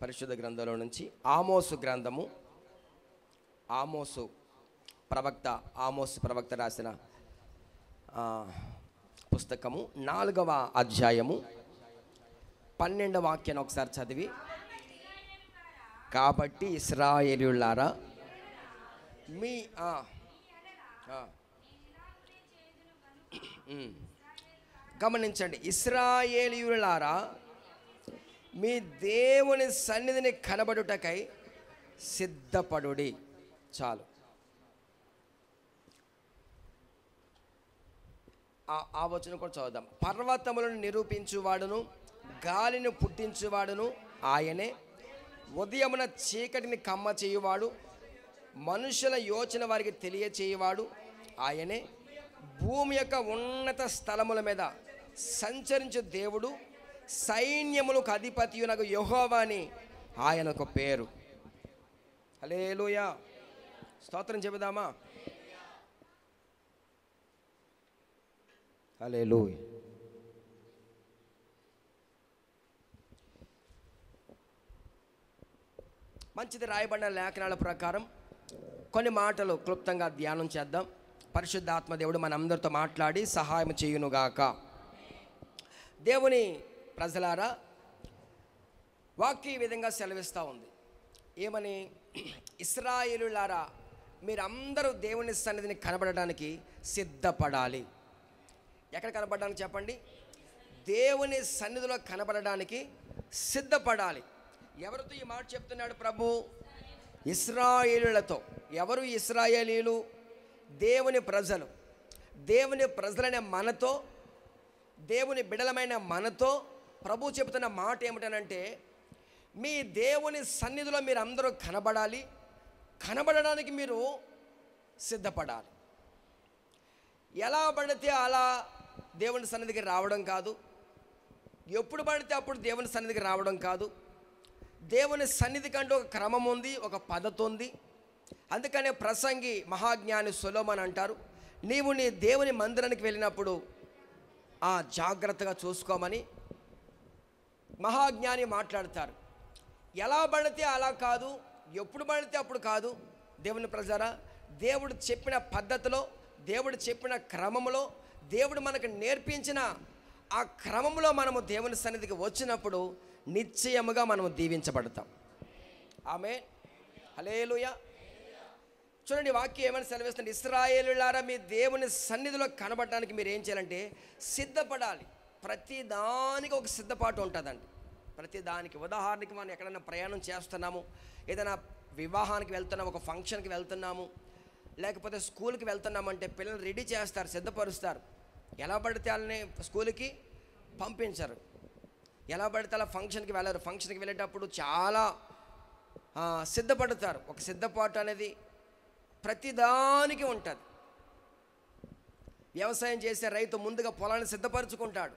పరిశుద్ధ గ్రంథంలో నుంచి ఆమోసు గ్రంథము, ఆమోసు ప్రవక్త రాసిన పుస్తకము 4వ అధ్యాయము 12వ వాక్యాన్ని ఒకసారి చదివి, కాబట్టి ఇశ్రాయేలీయులారా మీ గమనించండి, ఇశ్రాయేలీయులారా మీ దేవుని సన్నిధిని కనబడుటకై సిద్ధపడుడి. చాలు. ఆ వచనం కూడా చదువుదాం. పర్వతములను నిరూపించువాడును గాలిని పుట్టించువాడును ఆయనే, ఉదయమున చీకటిని కమ్మ చేయువాడు, మనుషుల యోచన వారికి తెలియచేయువాడు ఆయనే, భూమి యొక్క ఉన్నత స్థలముల మీద సంచరించు దేవుడు, సైన్యములకు అధిపతియునగు యెహోవా అని ఆయనకు పేరు. హల్లెలూయా, స్తోత్రం చెబుదామా? హల్లెలూయా. మంచిది. రాయబడిన లేఖనాల ప్రకారం కొన్ని మాటలు క్లుప్తంగా ధ్యానం చేద్దాం. పరిశుద్ధాత్మ దేవుడు మనందరితో మాట్లాడి సహాయం చేయునుగాక. దేవుని ప్రజలారా, వాక్యం ఈ విధంగా సెలవిస్తూ ఉంది. ఏమని? ఇశ్రాయేలులారా మీరందరూ దేవుని సన్నిధిని కనబడడానికి సిద్ధపడాలి. ఎక్కడ కనబడడానికి చెప్పండి? దేవుని సన్నిధిలో కనబడడానికి సిద్ధపడాలి. ఎవరితో ఈ మాట చెప్తున్నాడు ప్రభు? ఇశ్రాయేలులతో. ఎవరు ఇశ్రాయేలీలు? దేవుని ప్రజలు. దేవుని ప్రజలనే మనతో, దేవుని బిడలమైన మనతో ప్రభు చెబుతున్న మాట ఏమిటనంటే, మీ దేవుని సన్నిధిలో మీరు అందరూ కనబడాలి. కనబడడానికి మీరు సిద్ధపడాలి. ఎలా పడితే అలా దేవుని సన్నిధికి రావడం కాదు. ఎప్పుడు పడితే అప్పుడు దేవుని సన్నిధికి రావడం కాదు. దేవుని సన్నిధి కంటే ఒక క్రమం ఉంది, ఒక పద్ధతి ఉంది. అందుకనే ప్రసంగి మహాజ్ఞాని సొలొమోను అంటారు, నీవు నీ దేవుని మందిరానికి వెళ్ళినప్పుడు జాగ్రత్తగా చూసుకోమని మహాజ్ఞాని మాట్లాడతారు. ఎలా పడితే అలా కాదు, ఎప్పుడు పడితే అప్పుడు కాదు. దేవుని ప్రజారా, దేవుడు చెప్పిన పద్ధతిలో, దేవుడు చెప్పిన క్రమంలో, దేవుడు మనకు నేర్పించిన ఆ క్రమంలో మనము దేవుని సన్నిధికి వచ్చినప్పుడు నిశ్చయముగా మనము దీవించబడతాం. ఆమేన్, హల్లెలూయా. చూడండి, వాక్యం ఏమని సెలవిస్తుంది? ఇశ్రాయేలులారా మీ దేవుని సన్నిధిలో కనబడడానికి మీరు ఏం చేయాలంటే సిద్ధపడాలి. ప్రతి దానికి ఒక సిద్ధపాటు ఉంటుందండి. ప్రతి దానికి. ఉదాహరణకి మనం ఎక్కడైనా ప్రయాణం చేస్తున్నాము, ఏదైనా వివాహానికి వెళ్తున్నాము, ఒక ఫంక్షన్కి వెళ్తున్నాము, లేకపోతే స్కూల్కి వెళ్తున్నామంటే పిల్లలు రెడీ చేస్తారు, సిద్ధపరుస్తారు. ఎలా పడితే వాళ్ళని స్కూల్కి పంపించరు, ఎలా పడితే అలా ఫంక్షన్కి వెళ్ళరు. ఫంక్షన్కి వెళ్ళేటప్పుడు చాలా సిద్ధపడతారు. ఒక సిద్ధపాటు అనేది ప్రతిదానికి ఉంటుంది. వ్యవసాయం చేసే రైతు ముందుగా పొలాన్ని సిద్ధపరచుకుంటాడు.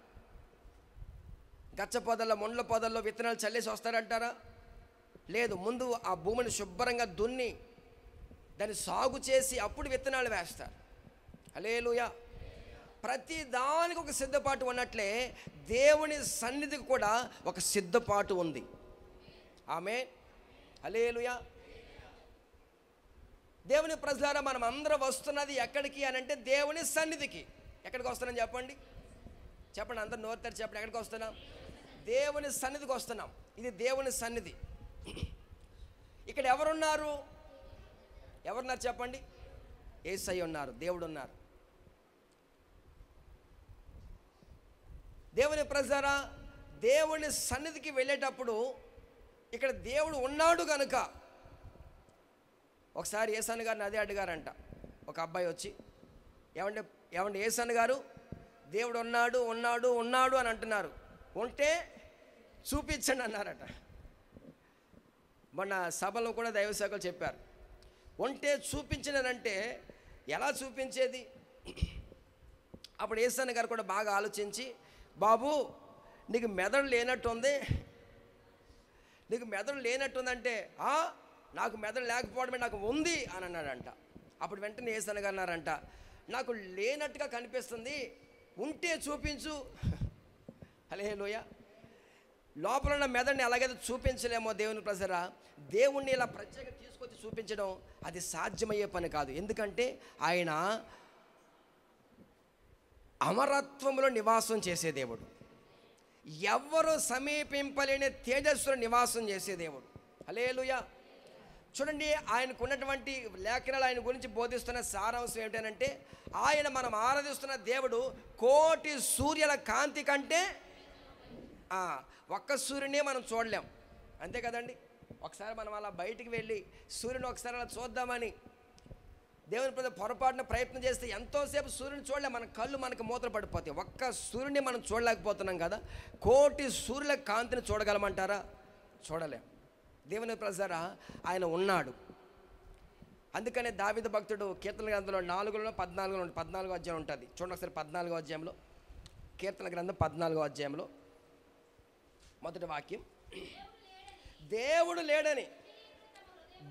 గచ్చ పొదల్లో, ముండ్ల పొదల్లో విత్తనాలు చల్లేసి వస్తారంటారా? లేదు, ముందు ఆ భూమిని శుభ్రంగా దున్ని దాన్ని సాగు చేసి అప్పుడు విత్తనాలు వేస్తారు. హల్లెలూయా. ప్రతి దానికి ఒక సిద్ధపాటు ఉన్నట్లే దేవుని సన్నిధికి కూడా ఒక సిద్ధపాటు ఉంది. ఆమేన్, హల్లెలూయా. దేవుని ప్రజలారా, మనం అందరం వస్తున్నది ఎక్కడికి అని అంటే దేవుని సన్నిధికి. ఎక్కడికి వస్తున్నాం చెప్పండి? చెప్పండి, అందరు నోరు తెరిచి చెప్పండి. ఎక్కడికి వస్తున్నాం? దేవుని సన్నిధికి వస్తున్నాం. ఇది దేవుని సన్నిధి. ఇక్కడ ఎవరున్నారు? ఎవరున్నారు చెప్పండి? యేసయ్య ఉన్నారు, దేవుడు ఉన్నారు. దేవుని ప్రజలారా, దేవుని సన్నిధికి వెళ్ళేటప్పుడు ఇక్కడ దేవుడు ఉన్నాడు కనుక, ఒకసారి యేసన్న గారిని అదే అడిగారంట. ఒక అబ్బాయి వచ్చి, ఏమండి యేసన్న గారు, దేవుడు ఉన్నాడు ఉన్నాడు ఉన్నాడు అని అంటున్నారు, ఉంటే చూపించండి అన్నారట. మొన్న సభలో కూడా దైవ సేవకులు చెప్పారు, ఉంటే చూపించినానంటే ఎలా చూపించేది? అప్పుడు యేసన్న గారు కూడా బాగా ఆలోచించి, బాబు నీకు మెదడు లేనట్టుంది, నీకు మెదడు లేనట్టుందంటే నాకు మెదడు లేకపోవడమే నాకు ఉంది అని అన్నాడంట. అప్పుడు వెంటనే యేసన్న గారు అన్నారంట, నాకు లేనట్టుగా కనిపిస్తుంది, ఉంటే చూపించు. హల్లెలూయా. లోపల ఉన్న మెదడుని ఎలాగైతే చూపించలేమో దేవుని ప్రజరా, దేవుణ్ణి ఇలా ప్రత్యేకంగా తీసుకొచ్చి చూపించడం అది సాధ్యమయ్యే పని కాదు. ఎందుకంటే ఆయన అమరత్వంలో నివాసం చేసే దేవుడు, ఎవ్వరూ సమీపింపలేని తేజస్సులో నివాసం చేసే దేవుడు. హల్లెలూయా. చూడండి, ఆయనకు ఉన్నటువంటి లేఖనాలు ఆయన గురించి బోధిస్తున్న సారాంశం ఏమిటంటే, ఆయన మనం ఆరాధిస్తున్న దేవుడు కోటి సూర్యుల కాంతి కంటే ఒక్క సూర్యునే మనం చూడలేం, అంతే కదండి. ఒకసారి మనం అలా బయటికి వెళ్ళి సూర్యుని ఒకసారి అలా చూద్దామని దేవుని ప్రతి పొరపాటున ప్రయత్నం చేస్తే ఎంతోసేపు సూర్యుని చూడలేం, మన కళ్ళు మనకు మూతలు పడిపోతాయి. ఒక్క సూర్యుని మనం చూడలేకపోతున్నాం కదా, కోటి సూర్యుల కాంతిని చూడగలమంటారా? చూడలేం. దేవుని ప్రజరా, ఆయన ఉన్నాడు. అందుకనే దావీదు భక్తుడు కీర్తన గ్రంథంలో 14 అధ్యాయం ఉంటుంది. చూడండి ఒకసారి 14వ అధ్యాయంలో, కీర్తన గ్రంథం 14వ అధ్యాయంలో మొదటి వాక్యం, దేవుడు లేడని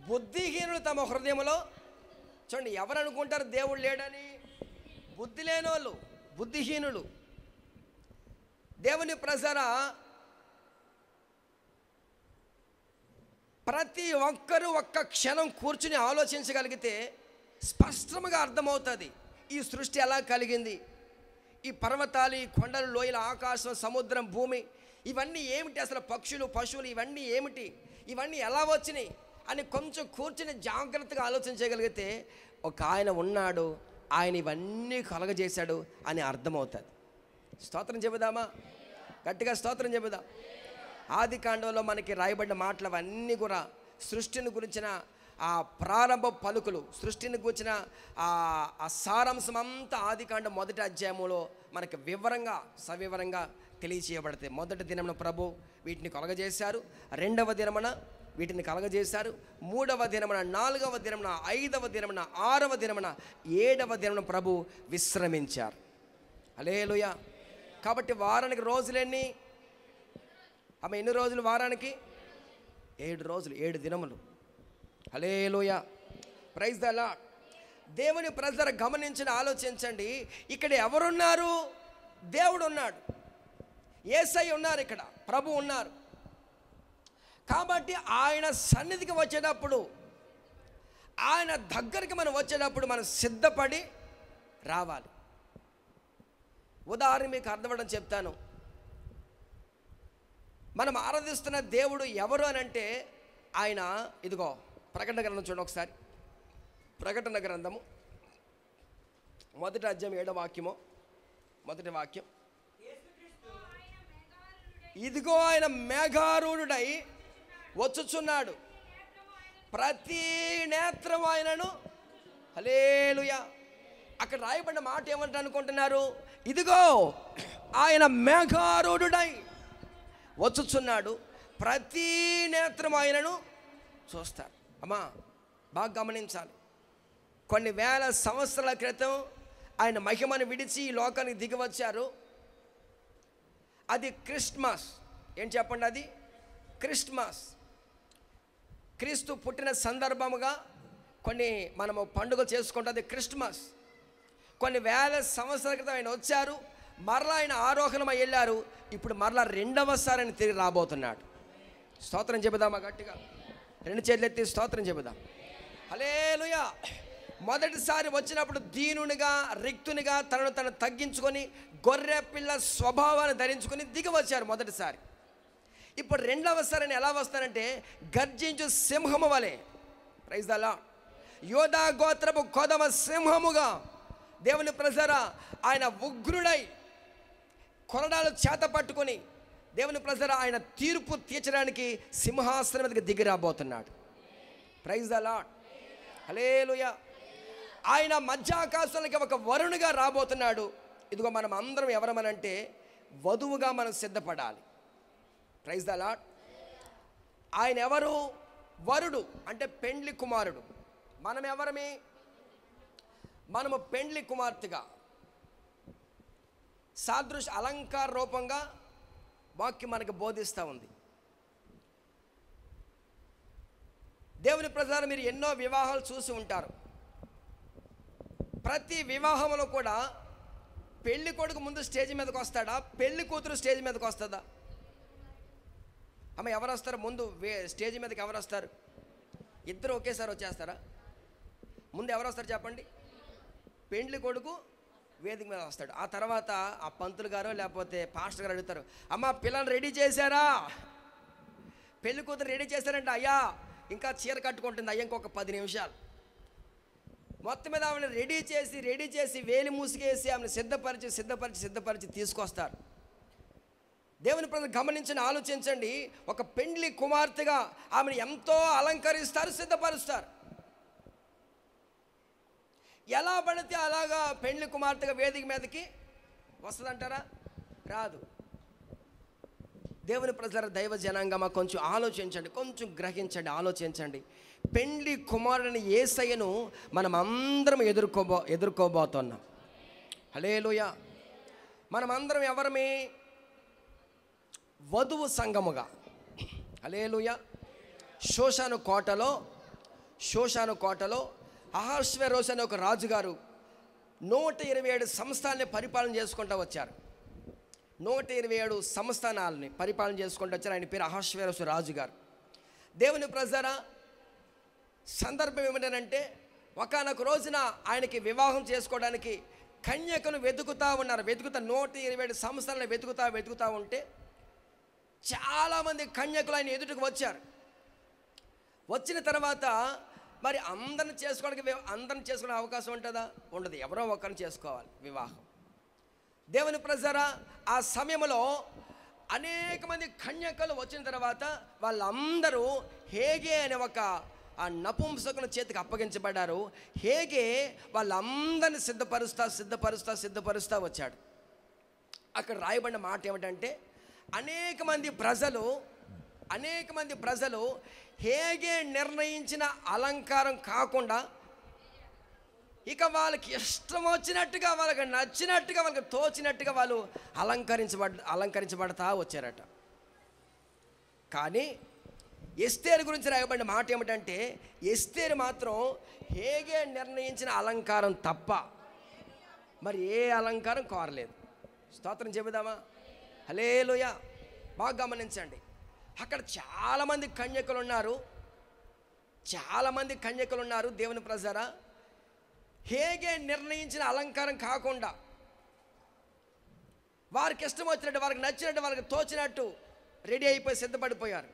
బుద్ధిహీనులు తమ హృదయంలో. చూడండి, ఎవరు అనుకుంటారు దేవుడు లేడని? బుద్ధి లేని వాళ్ళు, బుద్ధిహీనులు. దేవుని ప్రజరా, ప్రతి ఒక్కరూ ఒక్క క్షణం కూర్చుని ఆలోచించగలిగితే స్పష్టంగా అర్థమవుతుంది ఈ సృష్టి ఎలా కలిగింది, ఈ పర్వతాలు, ఈ కొండలు, లోయలు, ఆకాశం, సముద్రం, భూమి ఇవన్నీ ఏమిటి, అసలు పక్షులు, పశువులు ఇవన్నీ ఏమిటి, ఇవన్నీ ఎలా వచ్చినాయి అని కొంచెం కూర్చుని జాగ్రత్తగా ఆలోచించగలిగితే ఒక ఆయన ఉన్నాడు, ఆయన ఇవన్నీ కలగజేశాడు అని అర్థమవుతుంది. స్తోత్రం చెబుదామా? గట్టిగా స్తోత్రం చెబుదాం. ఆది కాండంలో మనకి రాయబడిన మాటలు అవన్నీ కూడా సృష్టిని గురించిన ఆ ప్రారంభ పలుకులు, సృష్టిని గురించిన ఆ సారాంశం అంతా ఆది కాండం మొదటి అధ్యాయంలో మనకి వివరంగా సవివరంగా తెలియచేయబడతాయి. మొదటి దినమున ప్రభు వీటిని కలగజేశారు, రెండవ దినమున వీటిని కలగజేశారు, మూడవ దినమున, నాలుగవ దినమున, ఐదవ దినమున, ఆరవ దినమున, ఏడవ దినమున ప్రభు విశ్రమించారు. హల్లెలూయా. కాబట్టి వారానికి రోజులెన్ని? ఎన్ని రోజులు వారానికి? 7 రోజులు, 7 దినములు. హల్లెలూయా. Praise the Lord. దేవుని ప్రజలు గమనించిన ఆలోచించండి, ఇక్కడ ఎవరున్నారు? దేవుడు ఉన్నాడు, యేసయ్య ఉన్నారు, ఇక్కడ ప్రభు ఉన్నారు. కాబట్టి ఆయన సన్నిధికి వచ్చేటప్పుడు, ఆయన దగ్గరికి మనం వచ్చేటప్పుడు మనం సిద్ధపడి రావాలి. ఉదాహరణ మీకు అర్థమవడం చెప్తాను. మనం ఆరాధిస్తున్న దేవుడు ఎవరు అని అంటే ఆయన, ఇదిగో ప్రకటన గ్రంథం చూడండి ఒకసారి. ప్రకటన గ్రంథము మొదటి అధ్యాయం 7వ వాక్యము, మొదటి వాక్యం, ఇదిగో ఆయన మేఘారూఢుడై వచ్చుచున్నాడు, ప్రతి నేత్రం ఆయనను. హల్లెలూయా. అక్కడ రాయబడిన మాట ఏమంటే అనుకుంటున్నారు? ఇదిగో ఆయన మేఘారూఢుడై వచ్చుచున్నాడు, ప్రతి నేత్రం ఆయనను చూస్తారు. అమ్మా బాగా గమనించాలి. కొన్ని వేల సంవత్సరాల క్రితం ఆయన మహిమను విడిచి ఈ లోకానికి దిగి వచ్చారు. అది క్రిస్మస్. ఏం చెప్పండి? అది క్రిస్మస్. క్రీస్తు పుట్టిన సందర్భముగా కొన్ని మనము పండుగలు చేసుకుంటుంది క్రిస్మస్. కొన్ని వేల సంవత్సరాల క్రితం ఆయన వచ్చారు, మరలా ఆయన ఆరోహణమై వెళ్ళారు, ఇప్పుడు మరలా రెండవసారి ఆయన తిరిగి రాబోతున్నాడు. స్తోత్రం చెబుదామా? గట్టిగా 2 చేతులు ఎత్తి స్తోత్రం చెబుదాం. హల్లెలూయా. మొదటిసారి వచ్చినప్పుడు దీనునిగా, రిక్తునిగా తనను తగ్గించుకొని గొర్రె పిల్ల స్వభావాన్ని ధరించుకొని దిగి వచ్చారు మొదటిసారి. ఇప్పుడు రెండవసారి ఎలా వస్తారంటే గర్జించు సింహము వలె. Praise the Lord. యోధా గోత్రపు కొదమ సింహముగా దేవుని ప్రజరా ఆయన ఉగ్రుడై కొరడాలు చేత పట్టుకొని దేవుని ప్రజరా ఆయన తీర్పు తీర్చడానికి సింహాసనం మీదకి దిగి రాబోతున్నాడు. Praise the Lord. హల్లెలూయా. ఆయన మధ్యాకాశానికి ఒక వరుణుగా రాబోతున్నాడు. ఇదిగో మనం అందరం ఎవరమనంటే వధువుగా మనం సిద్ధపడాలి. Praise the Lord. ఆయన ఎవరు? వరుడు అంటే పెండ్లి కుమారుడు. మనం ఎవరమి? మనము పెండ్లి కుమార్తెగా సాదృశ్య అలంకార రూపంగా వాక్యం మనకు బోధిస్తూ ఉంది. దేవుని ప్రజలు మీరు ఎన్నో వివాహాలు చూసి ఉంటారు. ప్రతి వివాహంలో కూడా పెళ్లి కొడుకు ముందు స్టేజ్ మీదకి వస్తాడా? పెళ్లి కూతురు స్టేజ్ మీదకి వస్తుందా? అమ్మ ఎవరు వస్తారు ముందు? స్టేజ్ మీదకి ఎవరు వస్తారు? ఇద్దరు ఒకేసారి వచ్చేస్తారా? ముందు ఎవరు వస్తారు చెప్పండి? పెండ్లి కొడుకు వేదిక మీద వస్తాడు. ఆ తర్వాత ఆ పంతులు గారు లేకపోతే పాస్టర్ గారు అడుగుతారు, అమ్మ పిల్లలు రెడీ చేశారా? పెళ్లి కూతురు రెడీ చేశారంటే, అయ్యా ఇంకా చీర కట్టుకుంటుంది అయ్యా ఇంకొక 10 నిమిషాలు. మొత్తం మీద ఆమెను రెడీ చేసి వేలి మూసికేసి ఆమెను సిద్ధపరిచి తీసుకొస్తారు. దేవుని ప్రజలు గమనించండి, ఆలోచించండి. ఒక పెండ్లి కుమార్తెగా ఆమెను ఎంతో అలంకరిస్తారు, సిద్ధపరుస్తారు. ఎలా పడితే అలాగా పెండ్లి కుమార్తెగా వేదిక మీదకి వస్తుందంటారా? రాదు. దేవుని ప్రజల దైవ జనాంగమా కొంచెం ఆలోచించండి, కొంచెం గ్రహించండి, ఆలోచించండి. పెండ్లి కుమారుని యేసయ్యను మనం అందరం ఎదుర్కోబోతున్నాం. హల్లెలూయా. మనం అందరం ఎవరమే? వధువు సంఘముగా. హల్లెలూయా. షోషాను కోటలో అహష్వేరోషు అనే ఒక రాజుగారు 127 సంస్థానాన్ని పరిపాలన చేసుకుంటూ వచ్చారు. 127 సంస్థానాలని పరిపాలన చేసుకుంటూ వచ్చారు. ఆయన పేరు అహష్వేరోషు రాజుగారు. దేవుని ప్రజరా, సందర్భం ఏమిటంటే ఒకానొక రోజున ఆయనకి వివాహం చేసుకోవడానికి కన్యకను వెతుకుతూ ఉన్నారు. 127 సంస్థలను వెతుకుతూ ఉంటే చాలామంది కన్యకులు ఆయన ఎదుటికి వచ్చారు. వచ్చిన తర్వాత మరి అందరిని చేసుకునే అవకాశం ఉంటుందా? ఉండదు. ఎవరో ఒకరిని చేసుకోవాలి వివాహం. దేవుని ప్రజరా, ఆ సమయంలో అనేక మంది కన్యకలు వచ్చిన తర్వాత వాళ్ళందరూ హేగే అనే ఒక ఆ నపుంసకుల చేతికి అప్పగించబడ్డారు. హేగే వాళ్ళందరినీ సిద్ధపరుస్తా వచ్చాడు. అక్కడ రాయబడిన మాట ఏమిటంటే అనేక మంది ప్రజలు హేగే నిర్ణయించిన అలంకారం కాకుండా ఇక వాళ్ళకి ఇష్టం వచ్చినట్టుగా, వాళ్ళకి నచ్చినట్టుగా, వాళ్ళకి తోచినట్టుగా వాళ్ళు అలంకరించబడతా వచ్చారట. కానీ ఎస్తేరు గురించి రాయబడిన మాట ఏమిటంటే ఎస్తేరు మాత్రం హేగే నిర్ణయించిన అలంకారం తప్ప మరి ఏ అలంకారం కోరలేదు. స్తోత్రం చెబుదామా? హల్లెలూయా. బాగా గమనించండి, అక్కడ చాలామంది కన్యకలు ఉన్నారు. దేవుని ప్రజరా, హేగే నిర్ణయించిన అలంకారం కాకుండా వారికి ఇష్టం వచ్చినట్టు, వారికి నచ్చినట్టు, వారికి తోచినట్టు రెడీ అయిపోయి సిద్ధపడిపోయారు.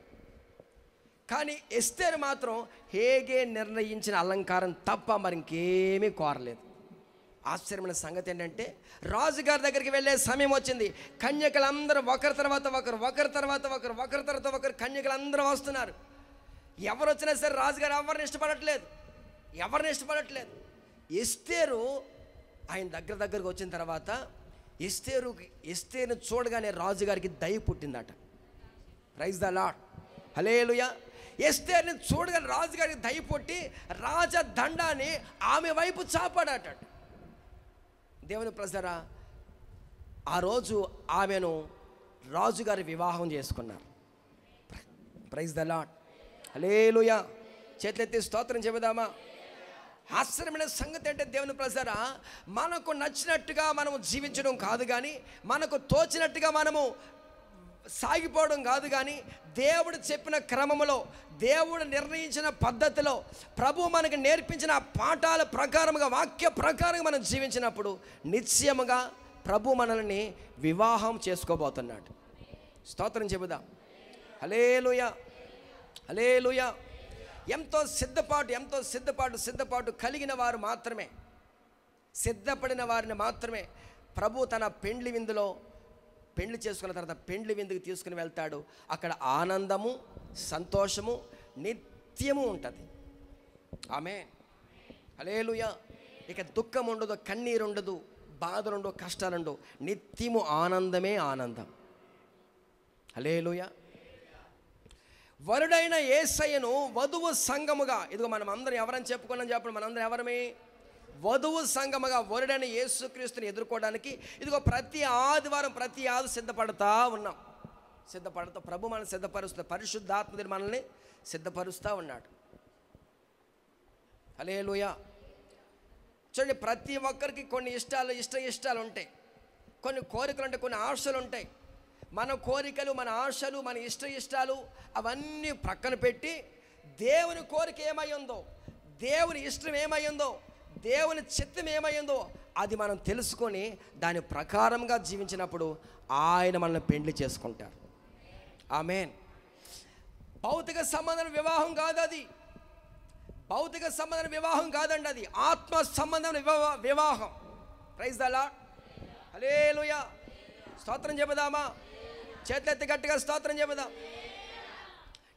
కానీ ఎస్తేరు మాత్రం హేగే నిర్ణయించిన అలంకారం తప్ప మరి ఇంకేమీ కోరలేదు. ఆశ్చర్యమైన సంగతి ఏంటంటే రాజుగారి దగ్గరికి వెళ్ళే సమయం వచ్చింది. కన్యకలందరూ ఒకరి తర్వాత ఒకరు కన్యకలందరూ వస్తున్నారు. ఎవరు వచ్చినా సరే రాజుగారు ఎవరిని ఇష్టపడట్లేదు. ఎస్తేరు ఆయన దగ్గరకు వచ్చిన తర్వాత ఎస్తేరును చూడగానే రాజుగారికి దయ పుట్టిందట. Praise the Lord. హల్లెలూయా. ఎస్తేరుని చూడగానే రాజుగారికి దయ పుట్టి రాజదండాన్ని ఆమె వైపు చాపాడట. దేవుని ప్రజరా, ఆ రోజు ఆమెను రాజుగారి వివాహం చేసుకున్నారు. Praise the Lord. హల్లెలూయా. చేతులెత్తి స్తోత్రం చెబుదామా? ఆశ్చర్యమైన సంగతి అంటే దేవుని ప్రజరా, మనకు నచ్చినట్టుగా మనము జీవించడం కాదు, కానీ మనకు తోచినట్టుగా మనము సాగిపోవడం కాదు, కానీ దేవుడు చెప్పిన క్రమములో, దేవుడు నిర్ణయించిన పద్ధతిలో, ప్రభు మనకు నేర్పించిన పాఠాల ప్రకారముగా, వాక్య ప్రకారంగా మనం జీవించినప్పుడు నిశ్చయముగా ప్రభు మనల్ని వివాహం చేసుకోబోతున్నాడు. స్తోత్రం చెబుదాం. హల్లెలూయా. హల్లెలూయా. ఎంతో సిద్ధపాటు కలిగిన వారు మాత్రమే, సిద్ధపడిన వారిని మాత్రమే ప్రభు తన పెండ్లి విందులో పెండ్లి చేసుకున్న తర్వాత పెండ్లి విందుకు తీసుకుని వెళ్తాడు. అక్కడ ఆనందము, సంతోషము నిత్యము ఉంటుంది. ఆమేన్. హల్లెలూయా. ఇక దుఃఖం ఉండదు, కన్నీరు ఉండదు, బాధలుండవు, కష్టాలుండవు. నిత్యము ఆనందమే ఆనందం. హల్లెలూయా. వరుడైన యేసయ్యను వధువు సంఘముగా, ఇదిగో మనం అందరం ఎవరని చెప్పుకున్నాం చెప్పండి? మనందరం ఎవరమే? వధువు సంఘముగా వరుడైన యేసుక్రీస్తుని ఎదుర్కోవడానికి ఇదిగో ప్రతి ఆదివారం సిద్ధపడుతూ ఉన్నాం. ప్రభు మనల్ని సిద్ధపరుస్తూ, పరిశుద్ధాత్మ మనల్ని సిద్ధపరుస్తూ ఉన్నాడు. హల్లెలూయా. చూడండి, ప్రతి ఒక్కరికి కొన్ని ఇష్టాలు ఉంటాయి, కొన్ని కోరికలు ఉంటాయి, కొన్ని ఆశలు ఉంటాయి. మన కోరికలు, మన ఆశలు, మన ఇష్టాలు అవన్నీ ప్రక్కన పెట్టి దేవుని కోరిక ఏమై ఉందో, దేవుని ఇష్టం ఏమై ఉందో, దేవుని చిత్తం ఏమై ఉందో అది మనం తెలుసుకొని దాని ప్రకారంగా జీవించినప్పుడు ఆయన మనల్ని పెండ్లి చేసుకుంటారు. ఆమేన్. భౌతిక సంబంధం వివాహం కాదు, అది భౌతిక సంబంధం వివాహం కాదండి, అది ఆత్మ సంబంధం వివాహం. Praise the Lord. హల్లెలూయా. స్తోత్రం చెబుదామా? చేతులెత్తి గట్టిగా స్తోత్రం చెబుదాం.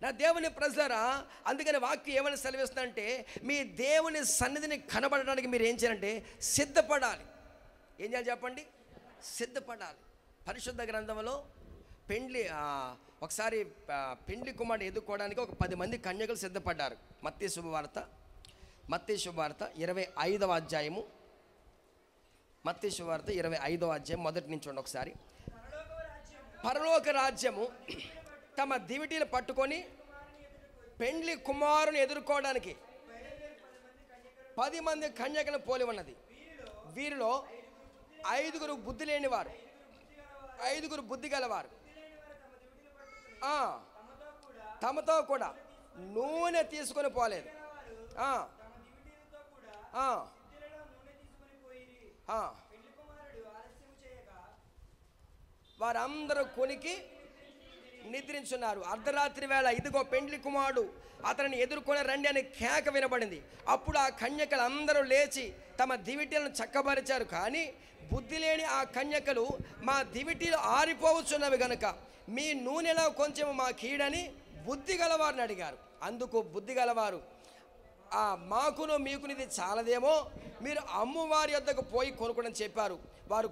నా దేవుని ప్రజలారా, అందుకని వాక్యం ఏమని సెలవిస్తుందంటే, మీ దేవుని సన్నిధిని కనబడడానికి మీరు ఏం చేయాలంటే సిద్ధపడాలి. ఏం చేయాలి చెప్పండి? సిద్ధపడాలి. పరిశుద్ధ గ్రంథంలో ఒకసారి పెండ్లి కుమారుడు ఎదుర్కోవడానికి ఒక 10 మంది కన్యకలు సిద్ధపడ్డారు. మత్తయి శుభవార్త 25వ అధ్యాయము. మత్తయి శుభవార్త 25వ అధ్యాయం మొదటి నుంచి చూడండి ఒకసారి. పరలోక రాజ్యము తమ దివిటీలు పట్టుకొని పెండ్లి కుమారుని ఎదుర్కోవడానికి 10 మంది కన్యకలను పోలి ఉన్నది. వీరిలో 5 బుద్ధి లేనివారు, 5 బుద్ధి గలవారు. తమతో కూడా నూనె తీసుకొని పోలేదు. వారందరూ కొనికి నిద్రించున్నారు. అర్ధరాత్రి వేళ ఇదిగో పెండ్లి కుమారుడు అతనిని ఎదుర్కొని రండి అని కేక వినబడింది. అప్పుడు ఆ కన్యకలు అందరూ లేచి తమ దివిటీలను చక్కబరిచారు. కానీ బుద్ధి లేని ఆ కన్యకలు, మా దివిటీలు ఆరిపోవచ్చున్నవి గనుక మీ నూనెలో కొంచెం మా కీడని బుద్ధి గలవారిని అడిగారు. అందుకు బుద్ధి గలవారు, మాకును మీకునిది చాలదేమో, మీరు అమ్మువారి వద్దకు పోయి కొనుక్కోని చెప్పారు. వారు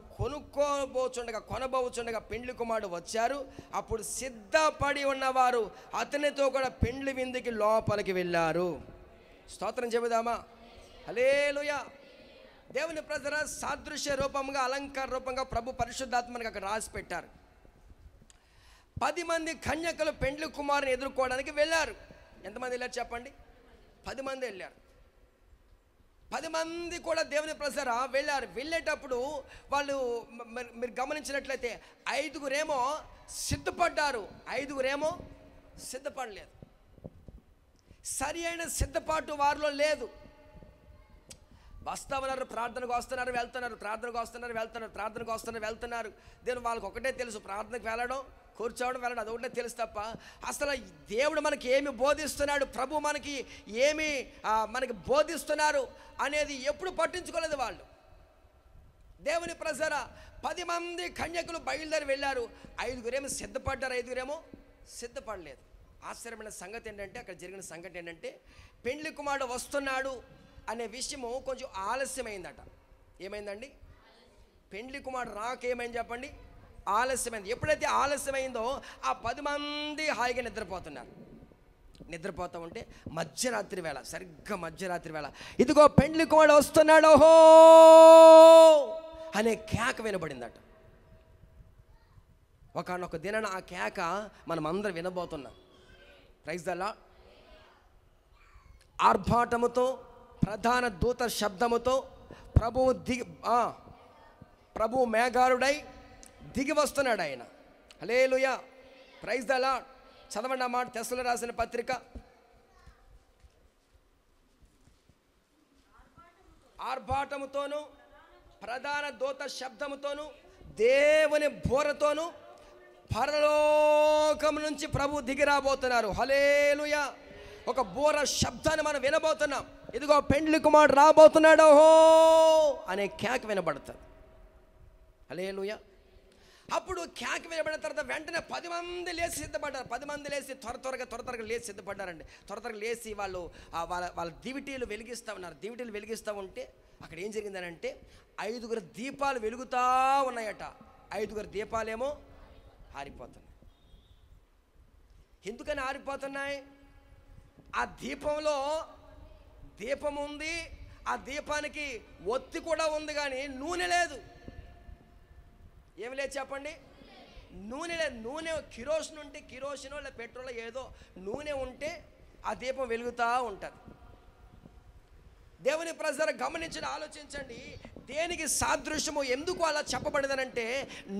కొనబోచుండగా పెండ్లి కుమారుడు వచ్చారు. అప్పుడు సిద్ధపడి ఉన్నవారు అతనితో కూడా పెండ్లి విందుకి లోపలికి వెళ్ళారు. స్తోత్రం చెబుదామా? హల్లెలూయా. దేవుని ప్రజల సాదృశ్య రూపంగా, అలంకార రూపంగా ప్రభు పరిశుద్ధాత్మనికి అక్కడ రాసి పెట్టారు. 10 మంది కన్యకలు పెండ్లి కుమారుని ఎదుర్కోవడానికి వెళ్ళారు. ఎంతమంది వెళ్ళారు చెప్పండి? 10 మంది వెళ్ళారు. 10 మంది కూడా దేవుని ప్రజరా వెళ్ళారు. వెళ్ళేటప్పుడు వాళ్ళు మీరు గమనించినట్లయితే 5 సిద్ధపడ్డారు, 5 సిద్ధపడలేదు. సరి అయిన సిద్ధపాటు వారిలో లేదు. వస్తా ఉన్నారు, ప్రార్థనకు వస్తున్నారు, వెళ్తున్నారు, ప్రార్థనకు వస్తున్నారు, వెళ్తున్నారు, ప్రార్థనకు వస్తున్నారు, వెళ్తున్నారు. దేవుడు వాళ్ళకి ఒకటే తెలుసు, ప్రార్థనకు వెళ్ళడం, కూర్చోవడం, వెళ్ళడం, అది ఒకటే తెలుసు తప్ప అసలు దేవుడు మనకి ఏమి బోధిస్తున్నాడు, ప్రభు మనకి ఏమి మనకి బోధిస్తున్నారు అనేది ఎప్పుడు పట్టించుకోలేదు వాళ్ళు. దేవుని ప్రజరా 10 మంది కన్యకులు బయలుదేరి వెళ్ళారు. 5 సిద్ధపడ్డారు, 5 సిద్ధపడలేదు. ఆశ్చర్యమైన సంగతి ఏంటంటే, అక్కడ జరిగిన సంగతి ఏంటంటే, పెండ్లి కుమారుడు వస్తున్నాడు అనే విషయము కొంచెం ఆలస్యమైందట. ఏమైందండి? పెండ్లి కుమారుడు రాక ఏమైంది చెప్పండి? ఆలస్యమైంది. ఎప్పుడైతే ఆలస్యమైందో ఆ 10 మంది హాయిగా నిద్రపోతున్నారు. నిద్రపోతూ ఉంటే మధ్యరాత్రి వేళ, సరిగ్గా మధ్యరాత్రి వేళ, ఇదిగో పెండ్లి కుమారుడు వస్తున్నాడు ఓహో అనే కేక వినబడిందట. ఒకనొక దినాన ఆ కేక మనం అందరం వినబోతున్నాం. Praise the Lord. ఆర్భాటముతో, ప్రధాన దూత శబ్దముతో ప్రభువు మేఘారుడై దిగి వస్తున్నాడు ఆయన. హల్లెలూయా. Praise the Lord. చదవండి ఆ మాట. తెస్సలోనికీయులకు రాసిన పత్రిక. ఆర్భాటముతోను, ప్రధాన దూత శబ్దముతోను, దేవుని బోరతోను పరలోకం నుంచి ప్రభు దిగి రాబోతున్నారు. హల్లెలూయా. ఒక బోర శబ్దాన్ని మనం వినబోతున్నాం. ఇదిగో పెండ్లి కుమారుడు రాబోతున్నాడు ఓహో అనే కేక వినబడుతుంది. హల్లెలూయా. అప్పుడు కేక వినబడిన తర్వాత వెంటనే 10 మంది లేచి సిద్ధపడ్డారు. 10 మంది లేచి త్వరగా లేచి సిద్ధపడ్డారండి. త్వరగా లేచి వాళ్ళు వాళ్ళ దివిటీలు వెలిగిస్తూ ఉన్నారు. దివిటీలు వెలిగిస్తూ ఉంటే అక్కడ ఏం జరిగిందనంటే 5 దీపాలు వెలుగుతూ ఉన్నాయట. 5 దీపాలేమో ఆరిపోతున్నాయి. ఎందుకని ఆరిపోతున్నాయి? ఆ దీపంలో దీపం ఉంది, ఆ దీపానికి ఒత్తి కూడా ఉంది, కానీ నూనె లేదు. ఏమి లేదు చెప్పండి? నూనె లేదు. నూనె కిరోసిన్ ఉంటే, కిరోసినో లేదా పెట్రోల్ ఏదో నూనె ఉంటే ఆ దీపం వెలుగుతూ ఉంటుంది. దేవుని ప్రజలు గమనించి ఆలోచించండి. దేనికి సాదృశ్యము, ఎందుకు అలా చెప్పబడిందనంటే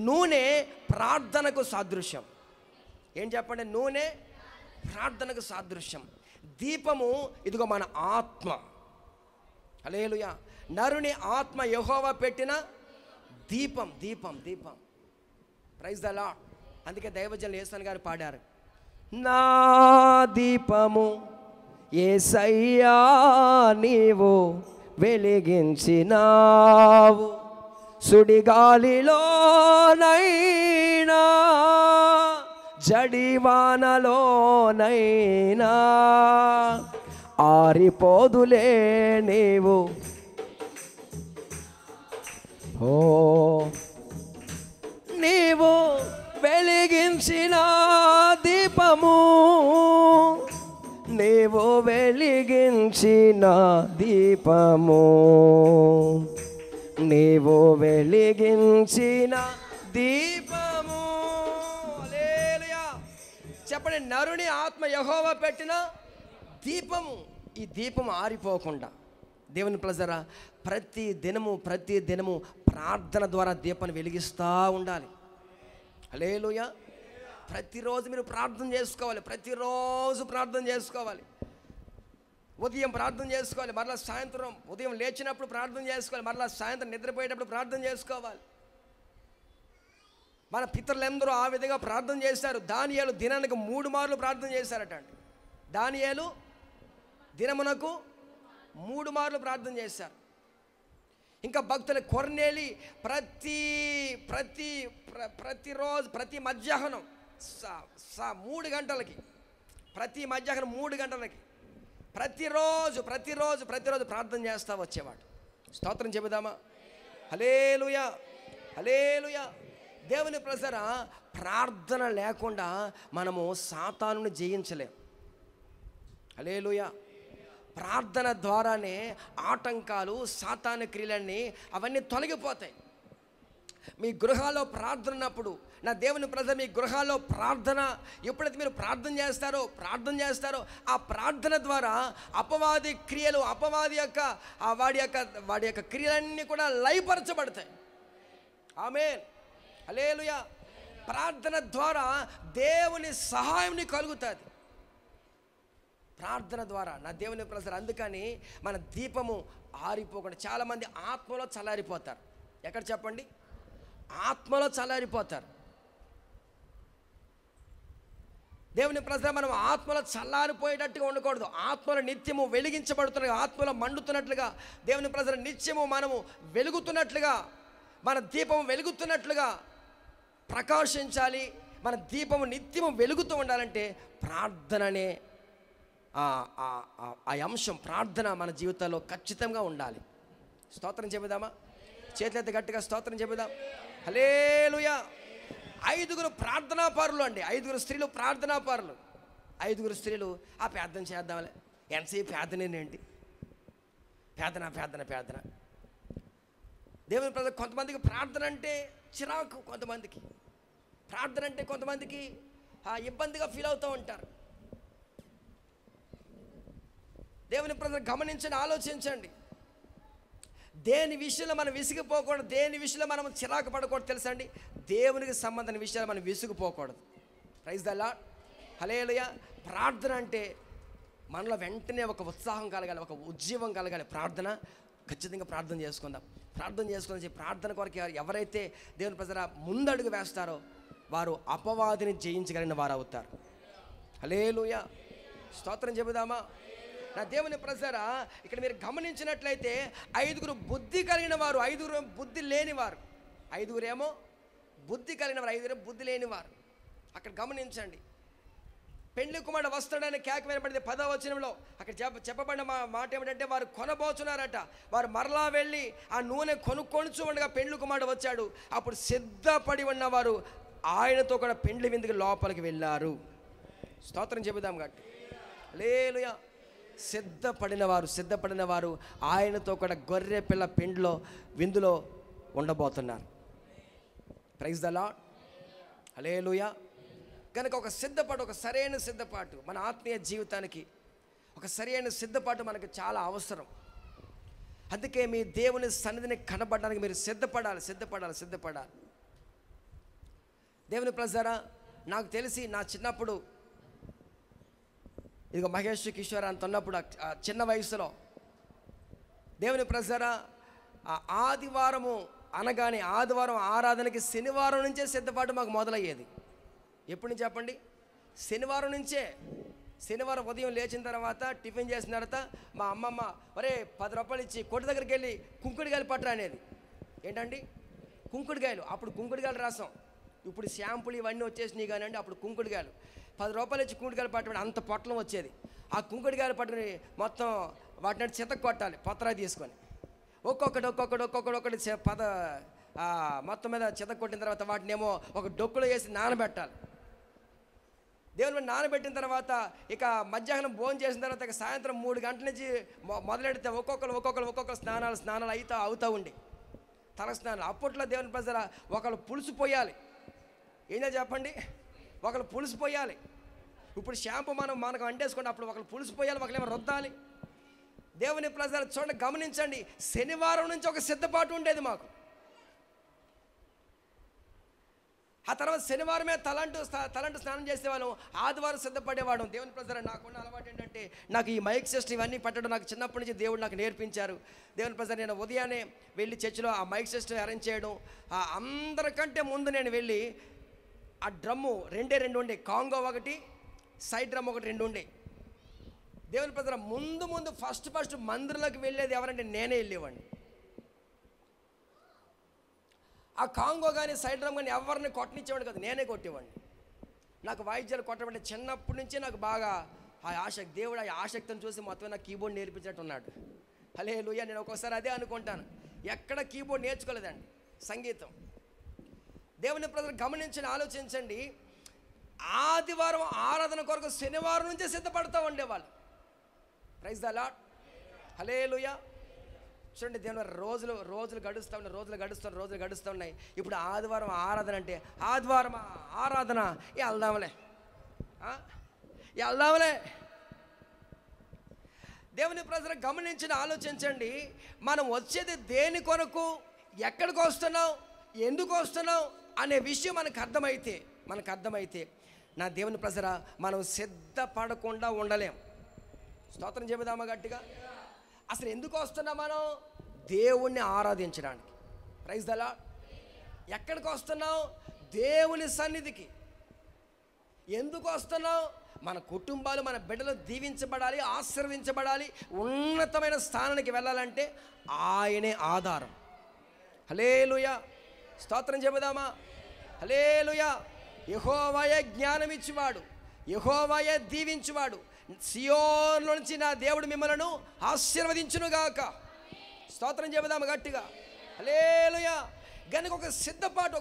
నూనె ప్రార్థనకు సాదృశ్యం. ఏం చెప్పండి? నూనె ప్రార్థనకు సాదృశ్యం. దీపము ఇదిగో మన ఆత్మ. హల్లెలూయా. నరుని ఆత్మ యెహోవా పెట్టిన దీపం. దీపం దీపం ప్రైజ్ ద లార్డ్. అందుకే దైవజనులు యేసన్ గారు పాడారు, నా దీపము యేసయ్యా నీవు వెలిగించినావు, సుడిగాలిలోనైనా జడివానలోనైనా ఆరిపోదులే నీవు. ఓ నీవు వెలిగించిన దీపము, నీవు వెలిగించిన దీపము, నీవు వెలిగించిన దీపము. హల్లెలూయా. చెప్పండి, నరుని ఆత్మ యెహోవా పెట్టిన దీపము. ఈ దీపం ఆరిపోకుండా దేవుని ప్రజరా ప్రతి దినము ప్రార్థన ద్వారా దీపాన్ని వెలిగిస్తూ ఉండాలి. హల్లెలూయా. ప్రతిరోజు మీరు ప్రార్థన చేసుకోవాలి. ప్రతిరోజు ప్రార్థన చేసుకోవాలి. ఉదయం ప్రార్థన చేసుకోవాలి, మరలా సాయంత్రం ఉదయం లేచినప్పుడు ప్రార్థన చేసుకోవాలి, మరలా సాయంత్రం నిద్రపోయేటప్పుడు ప్రార్థన చేసుకోవాలి. మన పితరులందరూ ఆ విధంగా ప్రార్థన చేశారు. దానియేలు దినానికి 3 మార్లు ప్రార్థన చేశారట అండి. దానియేలు దినమునకు 3 మార్లు ప్రార్థన చేశారు. ఇంకా భక్తులు కొర్నేలి ప్రతిరోజు ప్రతి మధ్యాహ్నం 3 గంటలకి, ప్రతి మధ్యాహ్నం 3 గంటలకి ప్రతిరోజు ప్రార్థన చేస్తూ వచ్చేవాడు. స్తోత్రం చెబుదామా? హల్లెలూయా, హల్లెలూయా. దేవుని ప్రజరా ప్రార్థన లేకుండా మనము సాతానుని జయించలేం. హల్లెలూయా. ప్రార్థన ద్వారానే ఆటంకాలు, సాతాను క్రియలన్నీ అవన్నీ తొలగిపోతాయి. మీ గృహాల్లో ప్రార్థన ఉన్నప్పుడు, నా దేవుని ప్రజలు, మీ గృహాల్లో ప్రార్థన ఎప్పుడైతే మీరు ప్రార్థన చేస్తారో ఆ ప్రార్థన ద్వారా అపవాది క్రియలు, అపవాది యొక్క వాడి యొక్క క్రియలన్నీ కూడా లయపరచబడతాయి. ఆమేన్, హల్లెలూయా. ప్రార్థన ద్వారా దేవుని సహాయం నీకు కలుగుతుంది. ప్రార్థన ద్వారా నా దేవుని ప్రజలు. అందుకని మన దీపము ఆరిపోకుండా, చాలామంది ఆత్మలో చల్లారిపోతారు. ఎక్కడ చెప్పండి? ఆత్మలో చల్లారిపోతారు. దేవుని ప్రజలు, మనం ఆత్మలో చల్లారిపోయేటట్టుగా ఉండకూడదు. ఆత్మలో నిత్యము వెలిగించబడుతున్నట్టుగా, ఆత్మలో మండుతున్నట్లుగా, దేవుని ప్రజలు నిత్యము మనము వెలుగుతున్నట్లుగా, మన దీపము వెలుగుతున్నట్లుగా ప్రకాశించాలి. మన దీపము నిత్యము వెలుగుతూ ఉండాలంటే ప్రార్థననే ఆ అంశం, ప్రార్థన మన జీవితాల్లో ఖచ్చితంగా ఉండాలి. స్తోత్రం చెబుదామా? చేతులెత్తి గట్టిగా స్తోత్రం చెబుదాం. హల్లెలూయా. 5 ప్రార్థనాపరులు అండి. 5 స్త్రీలు ప్రార్థనాపరులు. 5 స్త్రీలు ఆ ప్రార్థన చేద్దాంలే, ఎంతసేపు ప్రార్థనేంటి, ప్రార్థన. దేవుని ప్రజలు, కొంతమందికి ప్రార్థన అంటే చిరాకు, కొంతమందికి ప్రార్థన అంటే కొంతమందికి ఇబ్బందిగా ఫీల్ అవుతూ ఉంటారు. దేవుని ప్రజలు గమనించండి, ఆలోచించండి. దేని విషయంలో మనం విసిగిపోకూడదు, దేని విషయంలో మనం చిరాకు పడకూడదు తెలుసా అండి? దేవునికి సంబంధించిన విషయాలు మనం విసిగిపోకూడదు. ప్రైజ్ ద లార్డ్, హల్లెలూయా. ప్రార్థన అంటే మనలో వెంటనే ఒక ఉత్సాహం కలగాలి, ఒక ఉజ్జీవం కలగాలి. ప్రార్థన ఖచ్చితంగా ప్రార్థన చేసుకుందాం. ప్రార్థన కొరకు ఎవరైతే దేవుని ప్రజల ముందడుగు వేస్తారో వారు అపవాదిని జయించగలిగిన వారు అవుతారు. హల్లెలూయా. స్తోత్రం చెబుదామా? నా దేవుని ప్రజరా, ఇక్కడ మీరు గమనించినట్లయితే 5 బుద్ధి కలిగిన వారు, 5 బుద్ధి లేనివారు. 5 ఏమో బుద్ధి కలిగిన వారు, 5 బుద్ధి లేనివారు. అక్కడ గమనించండి. పెండ్లి కుమారుడు వస్తాడని కేక వినబడింది 10వ వచనంలో. అక్కడ చెప్పబడిన మాట ఏమిటంటే వారు కొనబోచున్నారట. వారు మరలా వెళ్ళి ఆ నూనె కొనుక్కొనుచు ఉండగా పెండ్లి కుమారుడు వచ్చాడు. అప్పుడు సిద్ధపడి ఉన్నవారు ఆయనతో కూడా పెండ్లి విందుకు లోపలికి వెళ్ళారు. స్తోత్రం చెబుదాం గట్టి. హల్లెలూయా. సిద్ధపడిన వారు ఆయనతో కూడా గొర్రె పిల్ల పెండ్లో విందులో ఉండబోతున్నారు. ప్రైజ్ ద లార్డ్, హల్లెలూయా. కనుక ఒక సరైన సిద్ధపాటు మన ఆత్మీయ జీవితానికి, ఒక సరైన సిద్ధపాటు మనకు చాలా అవసరం. అందుకే మీ దేవుని సన్నిధిని కనబడడానికి మీరు సిద్ధపడాలి. దేవుని ప్రజారా, నాకు తెలిసి నా చిన్నప్పుడు ఇదిగో మహేష్ కిషోర్ అంత ఉన్నప్పుడు చిన్న వయసులో దేవుని ప్రజారా, ఆదివారము అనగానే ఆదివారం ఆరాధనకి శనివారం నుంచే సిద్ధపాటు మాకు మొదలయ్యేది. ఎప్పటి నుంచి చెప్పండి? శనివారం నుంచే. శనివారం ఉదయం లేచిన తర్వాత టిఫిన్ చేసిన తర్వాత మా అమ్మమ్మ ఒరే 10 రూపాయలు ఇచ్చి కొట్టు దగ్గరికి వెళ్ళి కుంకుడుకాయలు పట్టరా అనేది. ఏంటండి? కుంకుడుకాయలు. అప్పుడు కుంకుడుకాయలు రసం, ఇప్పుడు షాంపులు ఇవన్నీ వచ్చేసినాయి కానివ్వండి. అప్పుడు కుంకుడుకాయలు 10 రూపాయలు ఇచ్చి కుంకుడుకాయలు పట్టడం అంత పొట్లం వచ్చేది. ఆ కుంకుడుకాయలు పట్టుకుని మొత్తం వాటిని చితక కొట్టాలి పత్రాలు తీసుకొని. ఒక్కొక్కటి మొత్తం మీద చితక కొట్టిన తర్వాత వాటిని ఏమో ఒక డొక్కులో వేసి నానబెట్టాలి. దేవుని నానబెట్టిన తర్వాత ఇక మధ్యాహ్నం భోజనం చేసిన తర్వాత ఇక సాయంత్రం 3 గంటల నుంచి మొదలెడితే ఒక్కొక్కరు స్నానాలు అవుతూ ఉండి తల స్నానాలు. అప్పట్లో దేవుని ప్రజల ఒకళ్ళు పులుసు పోయాలి. ఏంటో చెప్పండి? ఒకళ్ళు పులుసు పోయాలి. ఇప్పుడు షాంపూ మనకు అంటేసుకోండి. అప్పుడు ఒకళ్ళు పులుసు పోయాలి, ఒకళ్ళేమో రుద్దాలి. దేవుని ప్రజలు చూడండి, గమనించండి. శనివారం నుంచి ఒక సిద్ధపాటు ఉండేది మాకు. ఆ తర్వాత శనివారమే తలంటు స్నానం చేసేవాళ్ళం, ఆదివారం సిద్ధపడేవాడు. దేవుని ప్రజలు నాకున్న అలవాటు ఏంటంటే, నాకు ఈ మైక్ సిస్టమ్ ఇవన్నీ పెట్టడం నాకు చిన్నప్పటి నుంచి దేవుడు నాకు నేర్పించారు. దేవుని ప్రజలు నేను ఉదయాన్నే వెళ్ళి చర్చిలో ఆ మైక్ సిస్టమ్ అరేంజ్ చేయడం. అందరికంటే ముందు నేను వెళ్ళి ఆ డ్రమ్ము రెండు ఉండే, కాంగో ఒకటి, సైడ్ డ్రమ్ ఒకటి 2 ఉండే. దేవుని ప్రజల ముందు ఫస్ట్ మందిరంలోకి వెళ్ళేది ఎవరంటే నేనే వెళ్ళేవాడిని. ఆ కాంగో కానీ సైడ్ డ్రమ్ కానీ ఎవరిని కొట్టనిచ్చేవాడు కదా, నేనే కొట్టేవాడిని. నాకు వాయిద్యాలు కొట్టమంటే చిన్నప్పటి నుంచి నాకు బాగా ఆ ఆసక్తి. దేవుడు ఆ ఆసక్తిని చూసి మొత్తం నాకు కీబోర్డ్ నేర్పించినట్టు ఉన్నాడు. హల్లెలూయా. నేను ఒక్కోసారి అదే అనుకుంటాను, ఎక్కడ కీబోర్డ్ నేర్చుకోలేదండి సంగీతం. దేవుని ప్రజలు గమనించండి, ఆలోచించండి. ఆదివారం ఆరాధన కొరకు శనివారం నుంచే సిద్ధపడతా ఉండేవాళ్ళు. Praise the Lord. హల్లెలూయా. చూడండి, దేవుని రోజులు గడుస్తూ ఉన్నాయి. ఇప్పుడు ఆదివారం ఆరాధన అంటే ఆదివారం ఆరాధన వెళ్దాంలే. దేవుని ప్రజలు గమనించి ఆలోచించండి. మనం వచ్చేది దేని కొరకు, ఎక్కడికి వస్తున్నాం, ఎందుకు వస్తున్నాం అనే విషయం మనకు అర్థమైతే నా దేవుని ప్రజల మనం సిద్ధపడకుండా ఉండలేం. స్తోత్రం చెబుదామా గట్టిగా? అసలు ఎందుకు వస్తున్నాం? మనం దేవుణ్ణి ఆరాధించడానికి. Praise the Lord. ఎక్కడికి వస్తున్నాం? దేవుని సన్నిధికి. ఎందుకు వస్తున్నాం? మన కుటుంబాలు, మన బిడ్డలు దీవించబడాలి, ఆశీర్వదించబడాలి, ఉన్నతమైన స్థానానికి వెళ్ళాలంటే ఆయనే ఆధారం. హల్లెలూయా. స్తోత్రం చెబుదామా? హల్లెలూయా. యెహోవాయే జ్ఞానం ఇచ్చేవాడు, యెహోవాయే దీవించువాడు. సియోనులో నుంచి నా దేవుడు మిమ్మలను ఆశీర్వదించునుగాక. స్తోత్రం చెబుదాము గట్టిగా. హల్లెలూయా. కనుక ఒక సిద్ధపాటు.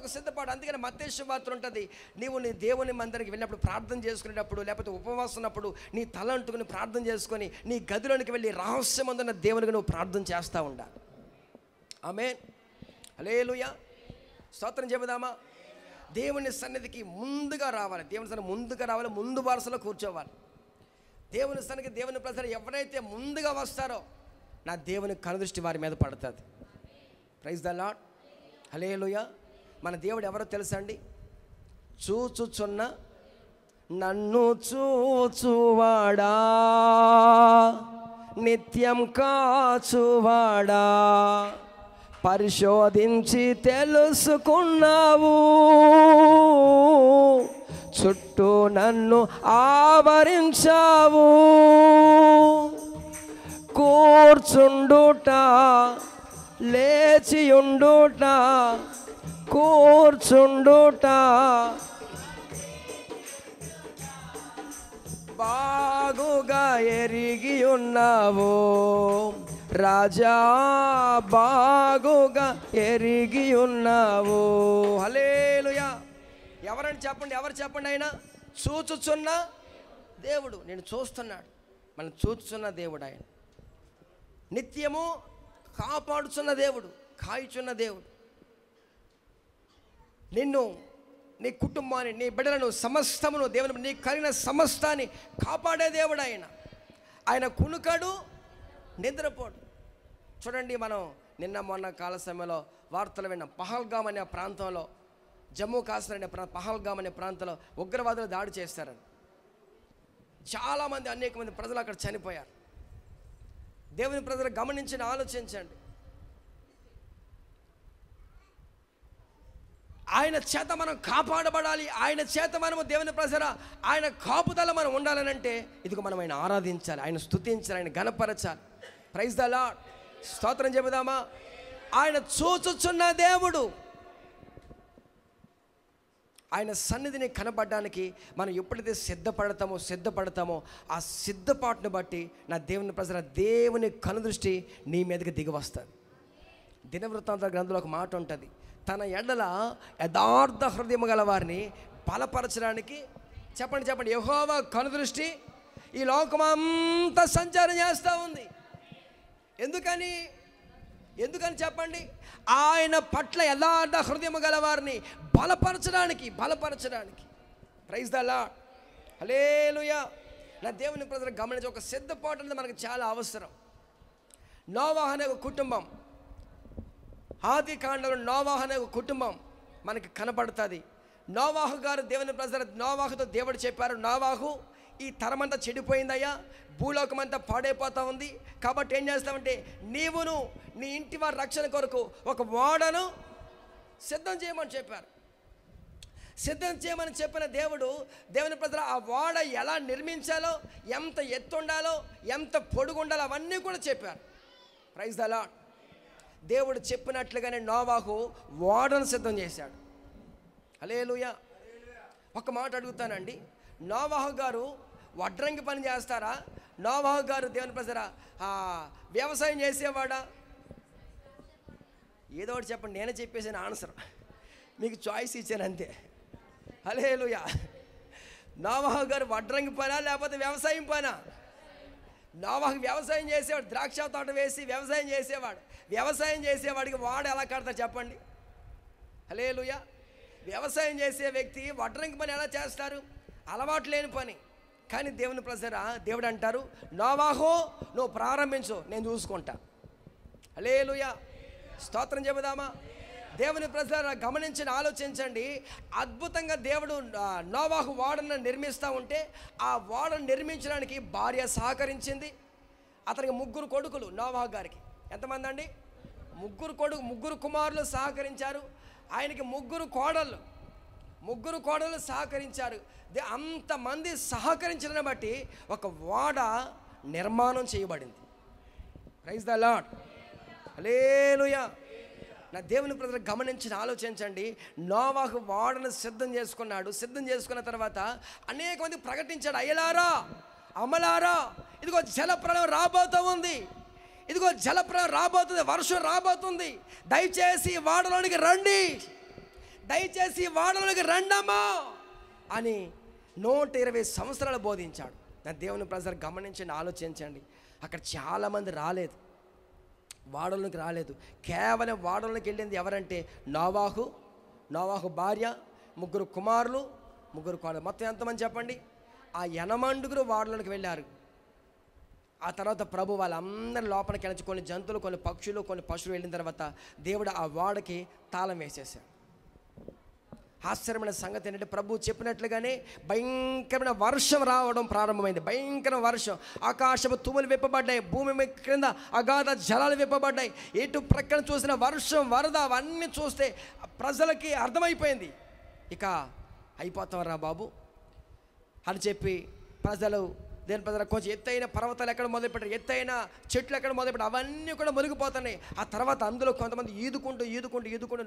అందుకని మత్తయి సువార్త ఉంటుంది, నీవు నీ దేవుని మందిరానికి వెళ్ళినప్పుడు, ప్రార్థన చేసుకునేటప్పుడు, లేకపోతే ఉపవాసం ఉన్నప్పుడు నీ తల అంటుకుని ప్రార్థన చేసుకొని నీ గదిలోనికి వెళ్ళి రహస్యమందున్న దేవునికి నువ్వు ప్రార్థన చేస్తూ ఉండాలి. ఆమేన్. హల్లెలూయా. స్తోత్రం చెబుదామా? దేవుని సన్నిధికి ముందుగా రావాలి. ముందు వరుసలో కూర్చోవాలి. దేవుని సన్నిధికి దేవుని ప్రజలు ఎవరైతే ముందుగా వస్తారో నా దేవుని కనుదృష్టి వారి మీద పడుతుంది. Praise the Lord. హల్లెలూయా. మన దేవుడు ఎవరో తెలుసా అండి? చూచుచున్న నన్ను చూచువాడా, నిత్యం కాచువాడా, పరిశోధించి తెలుసుకున్నావు, చుట్టూ నన్ను ఆవరించావు, కూర్చుండుట లేచియుండుట, కూర్చుండుట బాగుగా ఎరిగి ఉన్నావు, రాజా బాగుగా ఎరిగి ఉన్నావు. హల్లెలూయా. ఎవరని చెప్పండి, ఎవరు చెప్పండి? ఆయన చూచుచున్న దేవుడు. నేను చూస్తున్నాడు, మనం చూచుచున్న దేవుడు. ఆయన నిత్యము కాపాడుచున్న దేవుడు, కాయుచున్న దేవుడు. నిన్ను, నీ కుటుంబాన్ని, నీ బిడ్డలను, సమస్తమును, దేవుని నీ కలిగిన సమస్తాన్ని కాపాడే దేవుడు ఆయన. ఆయన కునుకడు, నిద్రపోడు. చూడండి, మనం నిన్న మొన్న కాల సమయంలో వార్తలు విన్నాం. పహల్గామ్ అనే ప్రాంతంలో, జమ్మూ కాశ్మీర్ అనే పహల్గామ్ అనే ప్రాంతంలో ఉగ్రవాదులు దాడి చేస్తారని చాలామంది, అనేక మంది ప్రజలు అక్కడ చనిపోయారు. దేవుని ప్రజలు గమనించి ఆలోచించండి. ఆయన చేత మనం కాపాడబడాలి, ఆయన చేత మనము దేవుని ప్రజల ఆయన కాపుదల మనం ఉండాలనంటే ఇదిగో మనం ఆయన ఆరాధించాలి, ఆయన స్తుతించాలి, ఆయన ఘనపరచాలి. Praise the Lord. స్తోత్రం చెబుదామా? ఆయన చూచుచున్న దేవుడు. ఆయన సన్నిధిని కనబడడానికి మనం ఎప్పుడైతే సిద్ధపడతామో ఆ సిద్ధపాటును బట్టి నా దేవుని ప్రజల దేవుని కనుదృష్టి నీ మీదకి దిగి వస్తుంది. దినవృత్తాంత గ్రంథంలో ఒక మాట ఉంటుంది, తన ఎడల యథార్థ హృదయం గల వారిని బలపరచడానికి చెప్పండి యెహోవా కనుదృష్టి ఈ లోకమంతా సంచారం చేస్తూ ఉంది. ఎందుకని చెప్పండి? ఆయన పట్ల యథార్థ హృదయం గల వారిని బలపరచడానికి. Praise the Lord. హల్లెలూయా. నా దేవుని ప్రజలు గమనించి ఒక సిద్ధపాటు అనేది మనకు చాలా అవసరం. నోవాహు అనే ఒక కుటుంబం, ఆది కాండంలో నోవాహు అనే ఒక కుటుంబం మనకి కనబడుతుంది. నోవాహు గారు దేవుని ప్రజలు, నోవాహుతో దేవుడు చెప్పారు, నోవాహు ఈ తరమంతా చెడిపోయిందయ్యా, భూలోకమంతా పాడైపోతూ ఉంది, కాబట్టి ఏం చేస్తామంటే నీవును నీ ఇంటి వారి రక్షణ కొరకు ఒక ఓడను సిద్ధం చేయమని చెప్పారు. సిద్ధం చేయమని చెప్పిన దేవుని ప్రజలు ఆ ఓడ ఎలా నిర్మించాలో, ఎంత ఎత్తు ఉండాలో, ఎంత పొడుగు ఉండాలో అవన్నీ కూడా చెప్పారు. Praise the Lord. దేవుడు చెప్పినట్లుగానే నోవాహు ఓడను సిద్ధం చేశాడు. హల్లెలూయా. ఒక మాట అడుగుతానండి, నోవాహు గారు వడ్రంగి పని చేస్తారా? నోవాహు గారు దేవుని ప్రజరా వ్యవసాయం చేసేవాడా? ఏదో ఒకటి చెప్పండి, నేనే చెప్పేసాను ఆన్సర్, మీకు చాయిస్ ఇచ్చాను అంతే. హల్లెలూయా. నోవాహు గారు వడ్రంగి పనా లేకపోతే వ్యవసాయం పనా? నోవాహు వ్యవసాయం చేసేవాడు, ద్రాక్ష తోట వేసి వ్యవసాయం చేసేవాడు. వ్యవసాయం చేసేవాడికి వాడు ఎలా కడతారు చెప్పండి? హల్లెలూయా. వ్యవసాయం చేసే వ్యక్తి వడ్రంగి పని ఎలా చేస్తారు? అలవాటు లేని పని. కానీ దేవుని ప్రజరా దేవుడు అంటారు, నోవాహు నువ్వు ప్రారంభించు, నేను చూసుకుంటా. హల్లెలూయా. స్తోత్రం చెబుదామా? దేవుని ప్రజల గమనించి ఆలోచించండి. అద్భుతంగా దేవుడు నోవాహు ఓడను నిర్మిస్తూ ఉంటే ఆ ఓడను నిర్మించడానికి భార్య సహకరించింది. అతనికి 3 కొడుకులు. నోవాహు గారికి ఎంతమంది అండి? 3 కుమారులు సహకరించారు. ఆయనకి 3 కోడళ్ళు సహకరించారు. అంతమంది సహకరించడాన్ని బట్టి ఒక ఓడ నిర్మాణం చేయబడింది. Praise the Lord. హల్లెలూయా. నా దేవుని ప్రజలు గమనించి ఆలోచించండి. నోవాహు ఓడను సిద్ధం చేసుకున్నాడు. సిద్ధం చేసుకున్న తర్వాత అనేక మంది ప్రకటించాడు, అయ్యలారా అమలారా ఇదిగో జలప్రళయం రాబోతూ ఉంది, ఇదిగో జలప్రళయం రాబోతుంది, వర్షం రాబోతుంది, దయచేసి వాడలోనికి రండి, దయచేసి వాడలోనికి రండమ్మా అని 120 సంవత్సరాలు బోధించాడు. నా దేవుని ప్రజలు గమనించండి, ఆలోచించండి. అక్కడ చాలామంది రాలేదు, వాడలోనికి రాలేదు. కేవలం వాడలోనికి వెళ్ళింది ఎవరంటే నోవాహు భార్య, 3 కుమారులు, 3 కోడలు. మొత్తం ఎంతమంది చెప్పండి? ఆ 80 వాడలోనికి వెళ్ళారు. ఆ తర్వాత ప్రభు వాళ్ళందరి లోపలికి వెళ్ళి కొన్ని జంతువులు, కొన్ని పక్షులు, కొన్ని పశువులు వెళ్ళిన తర్వాత దేవుడు ఆ ఓడకి తాళం వేసేసాడు. ఆశ్చర్యమైన సంగతి ఏంటంటే ప్రభు చెప్పినట్లుగానే భయంకరమైన వర్షం రావడం ప్రారంభమైంది. భయంకర వర్షం, ఆకాశము తుమ్ములు విప్పబడ్డాయి, భూమి క్రింద అగాధ జలాలు విప్పబడ్డాయి. ఎటు ప్రక్కన చూసిన వర్షం, వరద అవన్నీ చూస్తే ప్రజలకి అర్థమైపోయింది, ఇక అయిపోతామరా బాబు అని చెప్పి దేని ప్రజలు కొంచెం ఎత్తైన పర్వతాలు ఎక్కడ మొదలుపెట్టారు, ఎత్తైన చెట్లు ఎక్కడ మొదలుపెట్టారు, అవన్నీ కూడా మునిగిపోతున్నాయి. ఆ తర్వాత అందులో కొంతమంది ఈదుకుంటూ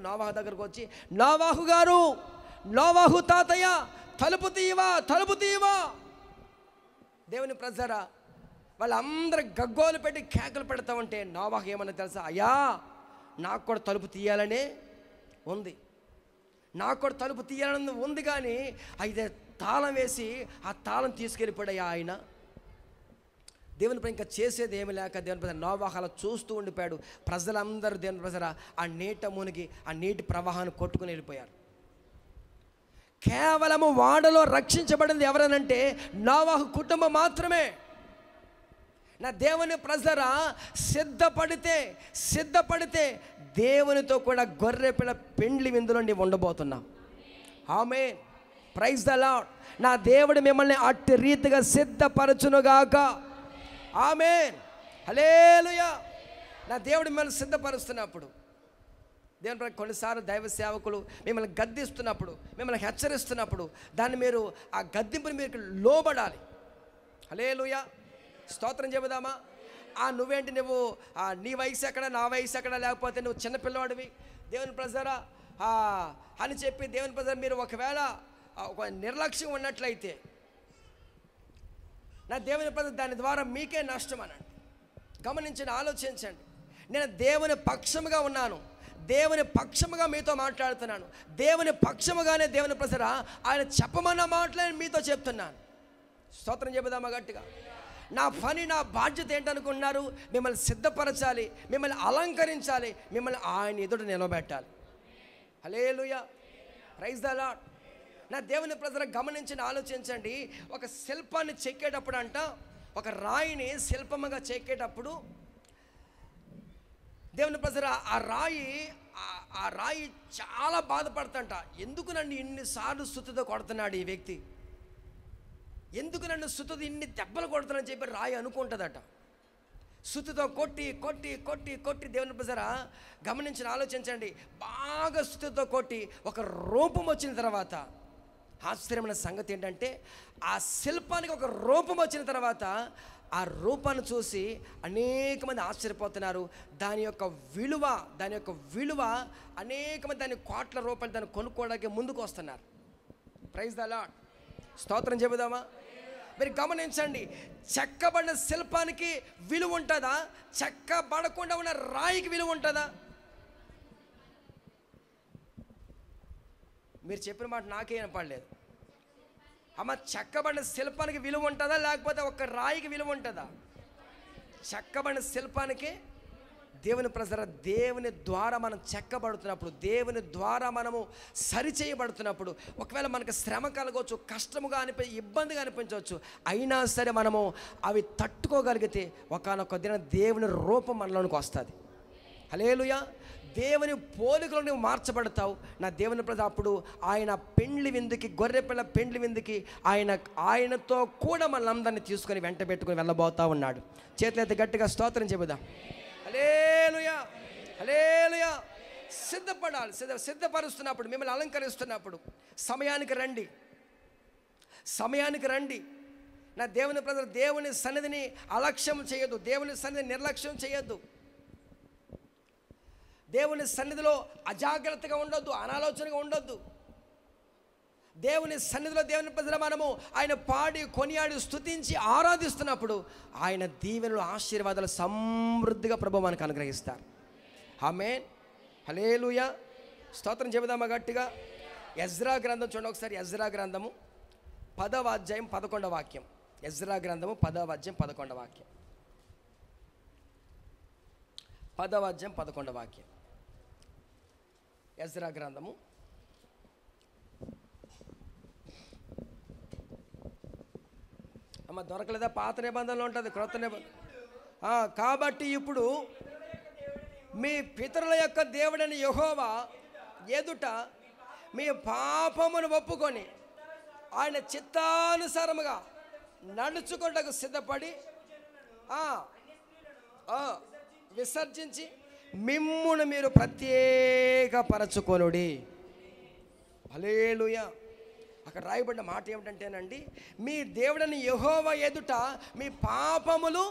నోవాహు దగ్గరకు వచ్చి, నోవాహు తాతయ్య తలుపు తీయవా. దేవుని ప్రజరా వాళ్ళందరూ గగ్గోలు పెట్టి కేకలు పెడతా ఉంటే నోవాహు ఏమన్నా తెలుసా? అయ్యా నాకు కూడా తలుపు తీయాలనే ఉంది, కానీ అయితే తాళం వేసి ఆ తాళం తీసుకెళ్ళిపోయాడు ఆయన. దేవుని పని ఇంకా చేసేది ఏమి లేక దేవుని ప్రజలు నోవాహు అలా చూస్తూ ఉండిపోయాడు. ప్రజలందరూ దేవుని ప్రజల ఆ నీట మునిగి ఆ నీటి ప్రవాహాన్ని కొట్టుకుని వెళ్ళిపోయారు. కేవలము వాడలో రక్షించబడింది ఎవరనంటే నోవాహు కుటుంబం మాత్రమే. నా దేవుని ప్రజరా, సిద్ధపడితే దేవునితో కూడా గొర్రెపిల్ల పెండ్లి విందులో నీవు ఉండబోతున్నావు. ఆమేన్, ప్రైజ్ ద లార్డ్. నా దేవుడు మిమ్మల్ని అట్టి రీతిగా సిద్ధపరచునుగాక. ఆమేన్, హల్లెలూయా. నా దేవుడు మిమ్మల్ని సిద్ధపరుస్తున్నప్పుడు, దేవుని కొన్నిసార్లు దైవ సేవకులు మిమ్మల్ని గద్దిస్తున్నప్పుడు, మిమ్మల్ని హెచ్చరిస్తున్నప్పుడు దాన్ని మీరు ఆ గద్దింపుని మీరు లోబడాలి. హల్లెలూయా, స్తోత్రం చెబుదామా. నువ్వేంటి, నువ్వు నీ వయసు ఎక్కడ, నా వయసు ఎక్కడ, లేకపోతే నువ్వు చిన్నపిల్లవాడివి, దేవుని ప్రజరా అని చెప్పి దేవుని ప్రజలు మీరు ఒకవేళ ఒక నిర్లక్ష్యం ఉన్నట్లయితే నా దేవుని ప్రజలు దాని ద్వారా మీకే నష్టం అనండి. గమనించండి, ఆలోచించండి. నేను దేవుని పక్షముగా ఉన్నాను, దేవుని పక్షముగా మీతో మాట్లాడుతున్నాను. దేవుని పక్షముగానే దేవుని ప్రజరా ఆయన చెప్పమన్న మాటలే మీతో చెప్తున్నాను. స్తోత్రం చెబుదామా గట్టిగా. నా పని, నా బాధ్యత ఏంటనుకుంటున్నారు? మిమ్మల్ని సిద్ధపరచాలి, మిమ్మల్ని అలంకరించాలి, మిమ్మల్ని ఆయన ఎదుట నిలబెట్టాలి. హల్లెలూయా, ప్రైజ్ ద లార్డ్. నా దేవుని ప్రజలు గమనించి ఆలోచించండి. ఒక శిల్పాన్ని చెక్కేటప్పుడు అంట, ఒక రాయిని శిల్పముగా చెక్కేటప్పుడు దేవుని ప్రజలు ఆ రాయి చాలా బాధపడతంట. ఎందుకు నన్ను ఇన్నిసార్లు సుత్తితో కొడుతున్నాడు ఈ వ్యక్తి, ఎందుకు నన్ను సుత్తితో ఇన్ని దెబ్బలు కొడుతున్నాడని చెప్పి రాయి అనుకుంటుందట. సుత్తితో కొట్టి కొట్టి కొట్టి కొట్టి దేవుని ప్రజరా గమనించి ఆలోచించండి. బాగా సుత్తితో కొట్టి ఒక రూపం వచ్చిన తర్వాత, ఆశ్చర్యమైన సంగతి ఏంటంటే ఆ శిల్పానికి ఒక రూపం వచ్చిన తర్వాత ఆ రూపాన్ని చూసి అనేక మంది ఆశ్చర్యపోతున్నారు. దాని యొక్క విలువ అనేక మంది దాని కోట్ల రూపాయలు దాన్ని కొనుక్కోవడానికి ముందుకు వస్తున్నారు. ప్రైజ్ ద లార్డ్, స్తోత్రం చెబుదామా. మీరు గమనించండి, చెక్కబడిన శిల్పానికి విలువ ఉంటుందా? చెక్కబడకుండా ఉన్న రాయికి విలువ ఉంటుందా? మీరు చెప్పిన మాట నాకే వినపడలేదు. అమ్మ, చెక్కబడిన శిల్పానికి విలువ ఉంటుందా, లేకపోతే ఒక రాయికి విలువ ఉంటుందా? చెక్కబడిన శిల్పానికి దేవుని ప్రజల, దేవుని ద్వారా మనం చెక్కబడుతున్నప్పుడు, దేవుని ద్వారా మనము సరిచేయబడుతున్నప్పుడు, ఒకవేళ మనకు శ్రమ కలగవచ్చు, కష్టముగా ఇబ్బందిగా అనిపించవచ్చు, అయినా సరే మనము అవి తట్టుకోగలిగితే ఒకానొక దిన దేవుని రూపం మనలోనికి వస్తుంది. హల్లెలూయా. దేవుని పోలికలో నువ్వు మార్చబడతావు. నా దేవుని ప్రజ అప్పుడు ఆయన పెండ్లి విందుకి, గొర్రెపిల్ల పెండ్లి విందుకి ఆయనతో కూడా మనందరినీ తీసుకొని వెంట పెట్టుకుని వెళ్ళబోతా ఉన్నాడు. చేతులైతే గట్టిగా స్తోత్రం చెబుదాం. హల్లెలూయా, హల్లెలూయా. సిద్ధపడాలి. సిద్ధపరుస్తున్నప్పుడు, మిమ్మల్ని అలంకరిస్తున్నప్పుడు సమయానికి రండి. నా దేవుని ప్రజలు దేవుని సన్నిధిని అలక్ష్యం చేయొద్దు, దేవుని సన్నిధిని నిర్లక్ష్యం చేయొద్దు. దేవుని సన్నిధిలో అజాగ్రత్తగా ఉండొద్దు, అనాలోచనగా ఉండొద్దు. దేవుని సన్నిధిలో దేవుని ప్రజలు మనము ఆయన పాడి కొనియాడి స్తుతించి ఆరాధిస్తున్నప్పుడు ఆయన దీవెనలు, ఆశీర్వాదాలు సమృద్ధిగా ప్రభువు మనకు అనుగ్రహిస్తారు. ఆమేన్, హల్లెలూయా. స్తోత్రం చెబుదామా గట్టిగా. ఎజ్రా గ్రంథం చూడండి ఒకసారి. ఎజ్రా గ్రంథము 10వ అధ్యాయం 11వ వాక్యం. ఎజ్రా గ్రంథము 10వ అధ్యాయం 11వ వాక్యం. 10వ అధ్యాయం 11వ వాక్యం. ఎజ్రా గ్రంథము అమ్మ దొరకలేదా? పాత నిబంధనలో ఉంటుంది, క్రొత్త నిబంధన. కాబట్టి ఇప్పుడు మీ పితరుల యొక్క దేవుడైన యెహోవా ఎదుట మీ పాపమును ఒప్పుకొని ఆయన చిత్తానుసారముగా నడుచుకొనుటకు సిద్ధపడి విసర్జించి మిమ్మును మీరు ప్రత్యేకపరచుకొనుడి. హల్లెలూయా. అక్కడ రాయబడిన మాట ఏమిటంటేనండి, మీ దేవుడని యెహోవా ఎదుట మీ పాపములు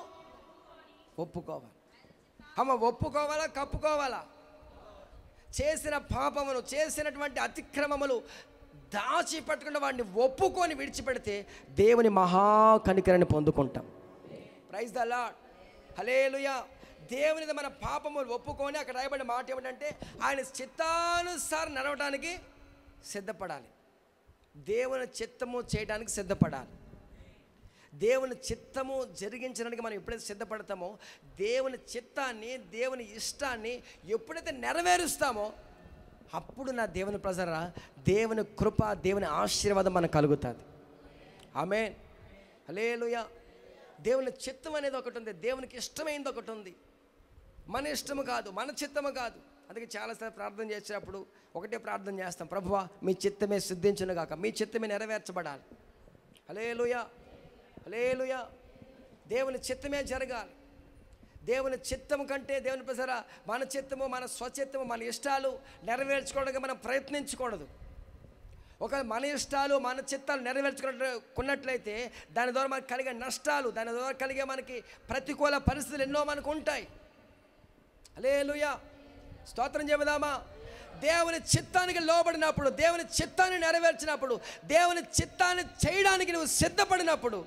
ఒప్పుకోవాలి. ఒప్పుకోవాలా, కప్పుకోవాలా? చేసిన పాపములు, చేసినటువంటి అతిక్రమములు దాచిపెట్టకుండా వాడిని ఒప్పుకొని విడిచిపెడితే దేవుని మహా కనికరాన్ని పొందుకుంటాం. Praise the Lord, hallelujah. దేవుని మన పాపములు ఒప్పుకొని, అక్కడ రాయబడిన మాట ఏమిటంటే ఆయన చిత్తానుసారం నడవడానికి సిద్ధపడాలి. దేవుని చిత్తము చేయడానికి సిద్ధపడాలి. దేవుని చిత్తము జరిగించడానికి మనం ఎప్పుడైతే సిద్ధపడతామో, దేవుని చిత్తాన్ని, దేవుని ఇష్టాన్ని ఎప్పుడైతే నెరవేరుస్తామో అప్పుడు నా దేవుని ప్రజరా దేవుని కృప, దేవుని ఆశీర్వాదం మనకు కలుగుతుంది. ఆమేన్, హల్లెలూయా. దేవుని చిత్తం అనేది ఒకటి ఉంది, దేవునికి ఇష్టమైనది ఒకటి ఉంది. మన ఇష్టము కాదు, మన చిత్తము కాదు. అందుకే చాలాసార్లు ప్రార్థన చేసేటప్పుడు ఒకటే ప్రార్థన చేస్తాం, ప్రభువా మీ చిత్తమే సిద్ధించును గాక, మీ చిత్తమే నెరవేర్చబడాలి. హల్లెలూయా, హల్లెలూయా. దేవుని చిత్తమే జరగాలి. దేవుని చిత్తము కంటే దేవుని ప్రజరా మన చిత్తము, మన స్వచిత్తము, మన ఇష్టాలు నెరవేర్చుకోవడానికి మనం ప్రయత్నించకూడదు. ఒకవేళ మన ఇష్టాలు మన చిత్తాలు నెరవేర్చుకున్నట్లయితే దాని ద్వారా మనకు కలిగే నష్టాలు, దాని ద్వారా కలిగే మనకి ప్రతికూల పరిస్థితులు ఎన్నో మనకు ఉంటాయి. హల్లెలూయా, స్తోత్రం చెబుదామా. దేవుని చిత్తానికి లోబడినప్పుడు, దేవుని చిత్తాన్ని నెరవేర్చినప్పుడు, దేవుని చిత్తాన్ని చేయడానికి నువ్వు సిద్ధపడినప్పుడు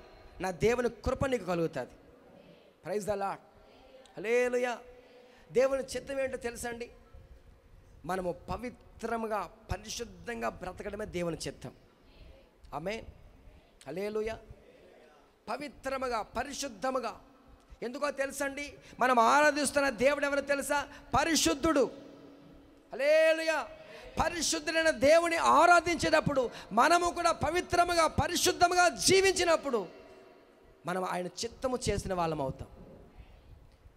నా దేవుని కృప నీకు కలుగుతుంది. Praise the Lord. హల్లెలూయా. దేవుని చిత్తం ఏంటో తెలుసండి, మనము పవిత్రముగా పరిశుద్ధంగా బ్రతకడమే దేవుని చిత్తం. ఆమేన్. హల్లెలూయా. పవిత్రముగా పరిశుద్ధముగా. ఎందుకో తెలుసండి, మనం ఆరాధిస్తున్న దేవుడు ఎవరో తెలుసా? పరిశుద్ధుడు. హల్లెలూయా. పరిశుద్ధుడైన దేవుని ఆరాధించేటప్పుడు మనము కూడా పవిత్రముగా పరిశుద్ధముగా జీవించినప్పుడు మనం ఆయన చిత్తము చేసిన వాళ్ళం అవుతాం.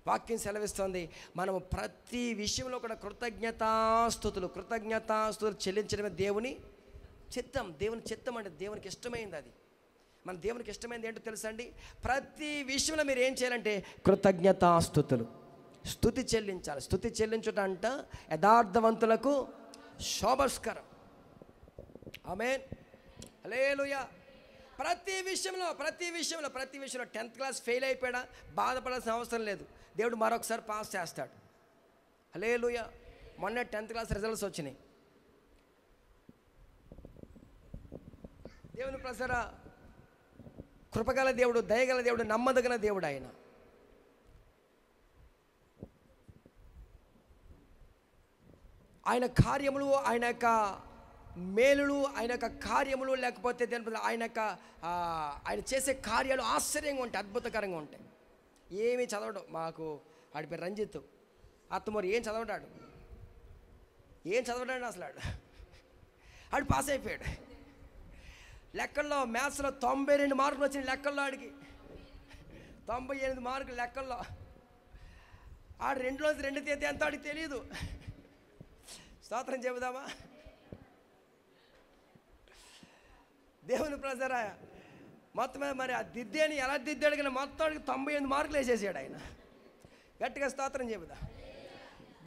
వాక్యం సెలవిస్తుంది, మనము ప్రతి విషయంలో కూడా కృతజ్ఞతాస్తుతులు చెల్లించడమే దేవుని చిత్తం. దేవుని చిత్తం అంటే దేవునికి ఇష్టమైంది. అది మన దేవునికి ఇష్టమైనది ఏంటో తెలుసండి, ప్రతి విషయంలో మీరు ఏం చేయాలంటే కృతజ్ఞతాస్తుతులు, స్తుతి చెల్లించాలి. స్తుతి చెల్లించుట అంట యథార్థవంతులకు శోభస్కరం. ఆమేన్. హల్లెలూయా. ప్రతి విషయంలో 10th క్లాస్ ఫెయిల్ అయిపోయాడా బాధపడాల్సిన అవసరం లేదు, దేవుడు మరొకసారి పాస్ చేస్తాడు. హల్లెలూయా. మొన్న 10th క్లాస్ రిజల్ట్స్ వచ్చినాయి. దేవుని ప్రసర కృపగల దేవుడు, దయగల దేవుడు, నమ్మదగిన దేవుడు. ఆయన కార్యములు, ఆయన యొక్క మేలులు, ఆయన యొక్క కార్యములు, లేకపోతే ఆయన చేసే కార్యాలు ఆశ్చర్యంగా ఉంటాయి, అద్భుతకరంగా ఉంటాయి. ఏమీ చదవడం. మాకు ఆడి పేరు రంజిత్ అత్తమూరి. ఏం చదవడాడు అసలు ఆడు పాస్ అయిపోయాడు. లెక్కల్లో మ్యాథ్స్లో 92 మార్కులు వచ్చినాయి. లెక్కల్లో ఆడికి 98 మార్కులు లెక్కల్లో. ఆడు 2 తేదీ ఎంత ఆడికి తెలియదు. స్తోత్రం చెబుదామా. దేవుని ప్రజరా మొత్తమే మరి ఆ దిద్దేని ఎలా దిద్దాడు కానీ మొత్తం 98 మార్కులు వేసేసాడు ఆయన. గట్టిగా స్తోత్రం చెబుదా.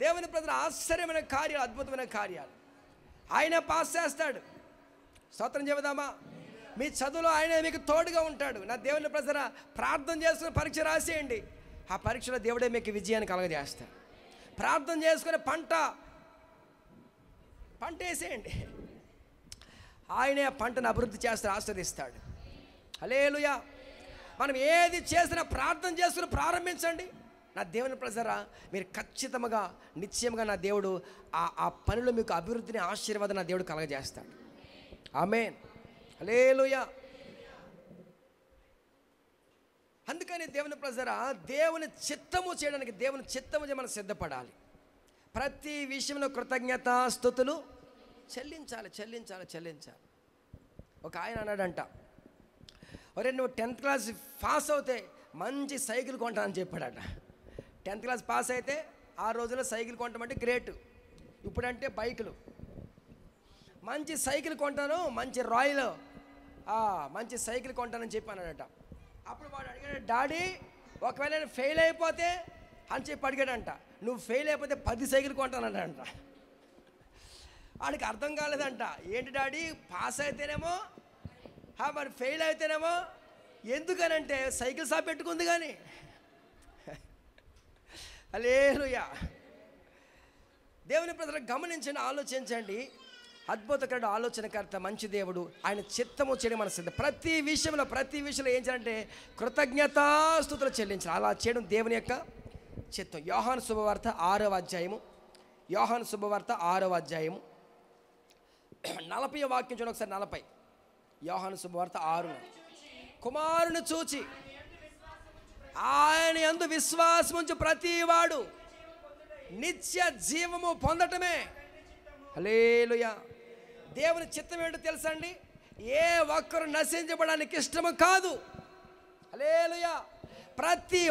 దేవుని ప్రజల ఆశ్చర్యమైన కార్యాలు, అద్భుతమైన కార్యాలు ఆయనే పాస్ చేస్తాడు. స్తోత్రం చెబుదామా. మీ చదువులో ఆయనే మీకు తోడుగా ఉంటాడు. నా దేవుని ప్రజల ప్రార్థన చేసుకుని పరీక్ష రాసేయండి, ఆ పరీక్షలో దేవుడే మీకు విజయాన్ని కలగజేస్తాడు. ప్రార్థన చేసుకుని పంట వేసేయండి, ఆయనే ఆ పంటను అభివృద్ధి చేస్తాడు, ఆస్వాదిస్తాడు. హల్లెలూయా. మనం ఏది చేసినా ప్రార్థన చేసుకుని ప్రారంభించండి. నా దేవుని ప్రజరా మీరు ఖచ్చితంగా నిశ్చయంగా నా దేవుడు ఆ పనిలో మీకు అభివృద్ధిని, ఆశీర్వాదం నా దేవుడు కలగజేస్తాడు. ఆమేన్. హల్లెలూయా. అందుకని దేవుని ప్రజరా దేవుని చిత్తము చేయడానికి, దేవుని చిత్తము మనం సిద్ధపడాలి. ప్రతి విషయంలో కృతజ్ఞతాస్తుతులు చెల్లించాలి. ఒక ఆయన అన్నాడంట, ఒరే నువ్వు 10th క్లాస్ పాస్ అవుతే మంచి సైకిల్ కొంటానని చెప్పాడట. 10th క్లాస్ పాస్ అయితే ఆ రోజుల్లో సైకిల్ కొంటామంటే గ్రేట్. ఇప్పుడంటే బైకులు. మంచి సైకిల్ కొంటాను, మంచి రాయల్ మంచి సైకిల్ కొంటానని చెప్పానట. అప్పుడు వాడు అడిగాడు, డాడీ ఒకవేళ నేను ఫెయిల్ అయిపోతే అని చెప్పి అడిగాడంట. నువ్వు ఫెయిల్ అయిపోతే 10 సైకిల్ కొంటానంట. వాడికి అర్థం కాలేదంట. ఏంటి డాడీ పాస్ అయితేనేమో మరి ఫెయిల్ అయితేనేమో, ఎందుకనంటే సైకిల్ షాప్ పెట్టుకుంది కానీ. హల్లెలూయా. దేవుని ప్రజలు గమనించండి, ఆలోచించండి. అద్భుతకరుడు, ఆలోచనకర్త, మంచి దేవుడు. ఆయన చిత్తము చేయడం మన సిద్ధం. ప్రతి విషయంలో ఏం చేయాలంటే కృతజ్ఞతాస్తుతులు చెల్లించాలి. అలా చేయడం దేవుని యొక్క చిత్తం. యోహాను శుభవార్త 6వ అధ్యాయము 40వ వాక్యం చూడండి ఒకసారి. 40 యోహాను శుభవార్త 6. కుమారుని చూచి ఆయన యందు విశ్వాసం ఉంచు ప్రతివాడు నిత్య జీవము పొందటమే. హల్లెలూయా. దేవుని చిత్తం ఏంటో తెలుసండి, ఏ ఒక్కరు నశించబడడానికి ఇష్టము కాదు. హల్లెలూయా. ప్రతి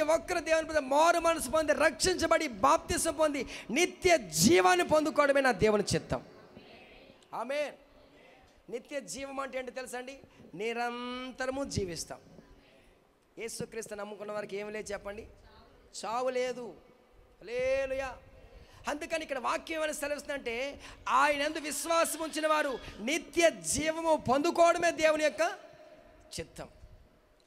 ఒక్కరు దేవుని మీద మారు మనసు పొంది రక్షించబడి బాప్తిసం పొంది నిత్య జీవాన్ని పొందుకోవడమే నా దేవుని చిత్తం. ఆమేన్. నిత్య జీవం అంటే ఏంటో తెలుసా అండి? నిరంతరము జీవిస్తాం. యేసుక్రీస్తు నమ్ముకున్న వారికి ఏమి లేదు చెప్పండి? చావు లేదు. హల్లెలూయా. అందుకని ఇక్కడ వాక్యం ఏమైనా సెలవుస్తుందంటే ఆయన యందు విశ్వాసం ఉంచిన వారు నిత్య జీవము పొందుకోవడమే దేవుని యొక్క చిత్తం.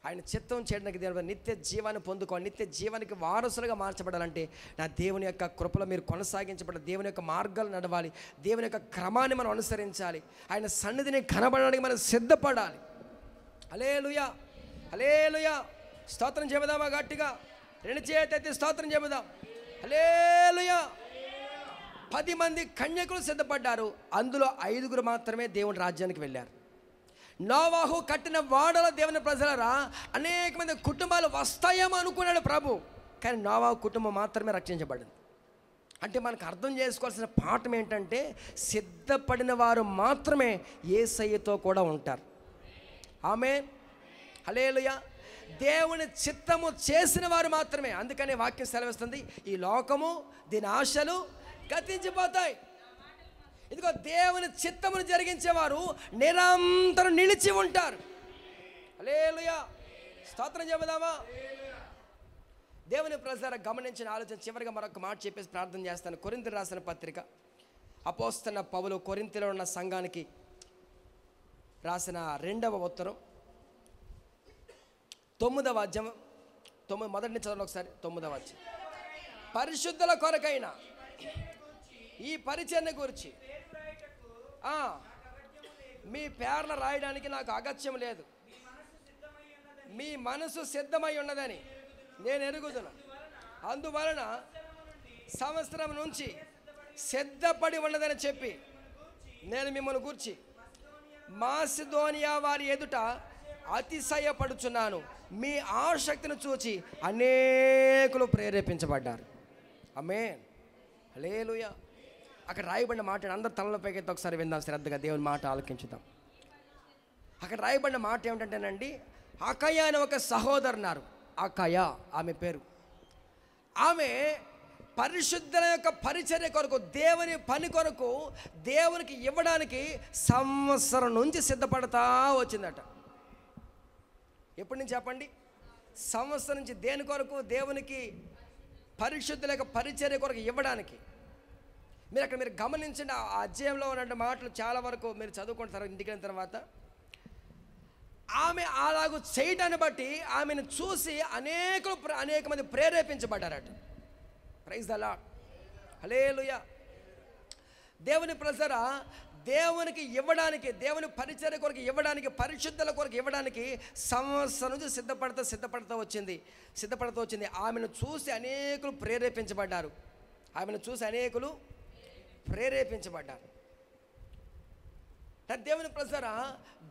ఆయన చిత్తం చేయడానికి దేవుని నిత్య జీవాన్ని పొందుకోవాలి. నిత్య జీవానికి వారసులుగా మార్చబడాలంటే నా దేవుని యొక్క కృపలో మీరు కొనసాగించబడాలి. దేవుని యొక్క మార్గాలు నడవాలి. దేవుని యొక్క క్రమాన్ని మనం అనుసరించాలి. ఆయన సన్నిధిని కనబడడానికి మనం సిద్ధపడాలి. హల్లెలూయా, హల్లెలూయా. స్తోత్రం చెబుదామా గట్టిగా? 2 చేతులెత్తి స్తోత్రం చెబుదాం. హల్లెలూయా. 10 మంది కన్యకులు సిద్ధపడ్డారు. అందులో 5 మాత్రమే దేవుని రాజ్యానికి వెళ్ళారు. నోవాహు కట్టిన వాడలో దేవుని ప్రజలరా అనేక మంది కుటుంబాలు వస్తాయేమో అనుకున్నాడు ప్రభు. కానీ నోవాహు కుటుంబం మాత్రమే రక్షించబడింది. అంటే మనకు అర్థం చేసుకోవాల్సిన పాఠం ఏంటంటే సిద్ధపడిన వారు మాత్రమే యేసయ్యతో కూడా ఉంటారు. ఆమేన్, హల్లెలూయా. దేవుని చిత్తము చేసిన వారు మాత్రమే. అందుకనే వాక్యం సెలవిస్తుంది, ఈ లోకము దీని ఆశలు గతించిపోతాయి. ఇదిగో దేవుని చిత్తమును జరిగించేవారు నిరంతరం నిలిచి ఉంటారు. హల్లెలూయా. స్తోత్రం చెబుదామా? దేవుని ప్రజల గమనించిన ఆలోచన చివరిగా మరొక మాట చెప్పేసి ప్రార్థన చేస్తాను. కొరింథీయులకు రాసిన పత్రిక అపోస్తలుడైన పౌలు కొరింథీలో ఉన్న సంఘానికి రాసిన 2వ ఉత్తరం 9వ అధ్యాయం మొదటి నుంచి చదవండి ఒకసారి. 9వ అధ్యాయం. పరిశుద్ధుల కొరకైన ఈ పరిచర్య గురించి మీ పేర్ల రాయడానికి నాకు అగత్యం లేదు. మీ మనసు సిద్ధమై ఉన్నదని నేను ఎరుగుదును. అందువలన సంవత్సరం నుంచి సిద్ధపడి ఉన్నదని చెప్పి నేను మిమ్మల్ని గూర్చి మాసిదోనియా వారి ఎదుట అతిశయపడుచున్నాను. మీ ఆసక్తిని చూచి అనేకులు ప్రేరేపించబడ్డారు. ఆమేన్, హల్లెలూయా. అక్కడ రాయబడిన మాట అందరు తలలపైకి అయితే ఒకసారి విందాం శ్రద్ధగా. దేవుని మాట ఆలకించుదాం. అక్కడ రాయబడిన మాట ఏమిటంటేనండి, అకయ అనే ఒక సహోదరున్నారు. అకయ ఆమె పేరు. ఆమె పరిశుద్ధుల యొక్క పరిచర్య కొరకు, దేవుని పని కొరకు, దేవునికి ఇవ్వడానికి సంవత్సరం నుంచి సిద్ధపడతా వచ్చిందట. ఎప్పటి నుంచి చెప్పండి? సంవత్సరం నుంచి. దేని కొరకు? దేవునికి పరిశుద్ధుల యొక్క పరిచర్య కొరకు ఇవ్వడానికి. మీరు గమనించండి, ఆ అధ్యాయంలో ఉన్న మాటలు చాలా వరకు మీరు చదువుకుంటారు ఇంటికి వెళ్ళిన తర్వాత. ఆమె అలాగూ చేయటాన్ని బట్టి ఆమెను చూసి అనేక మంది ప్రేరేపించబడ్డారట. Praise the Lord, hallelujah. దేవుని ప్రజరా, దేవునికి ఇవ్వడానికి, దేవుని పరిచర్య కొరకు ఇవ్వడానికి, పరిశుద్ధుల కొరకు ఇవ్వడానికి సంవత్సరం నుంచి సిద్ధపడుతూ వచ్చింది. ఆమెను చూసి అనేకులు ప్రేరేపించబడ్డారు. దేవుని ప్రజరా,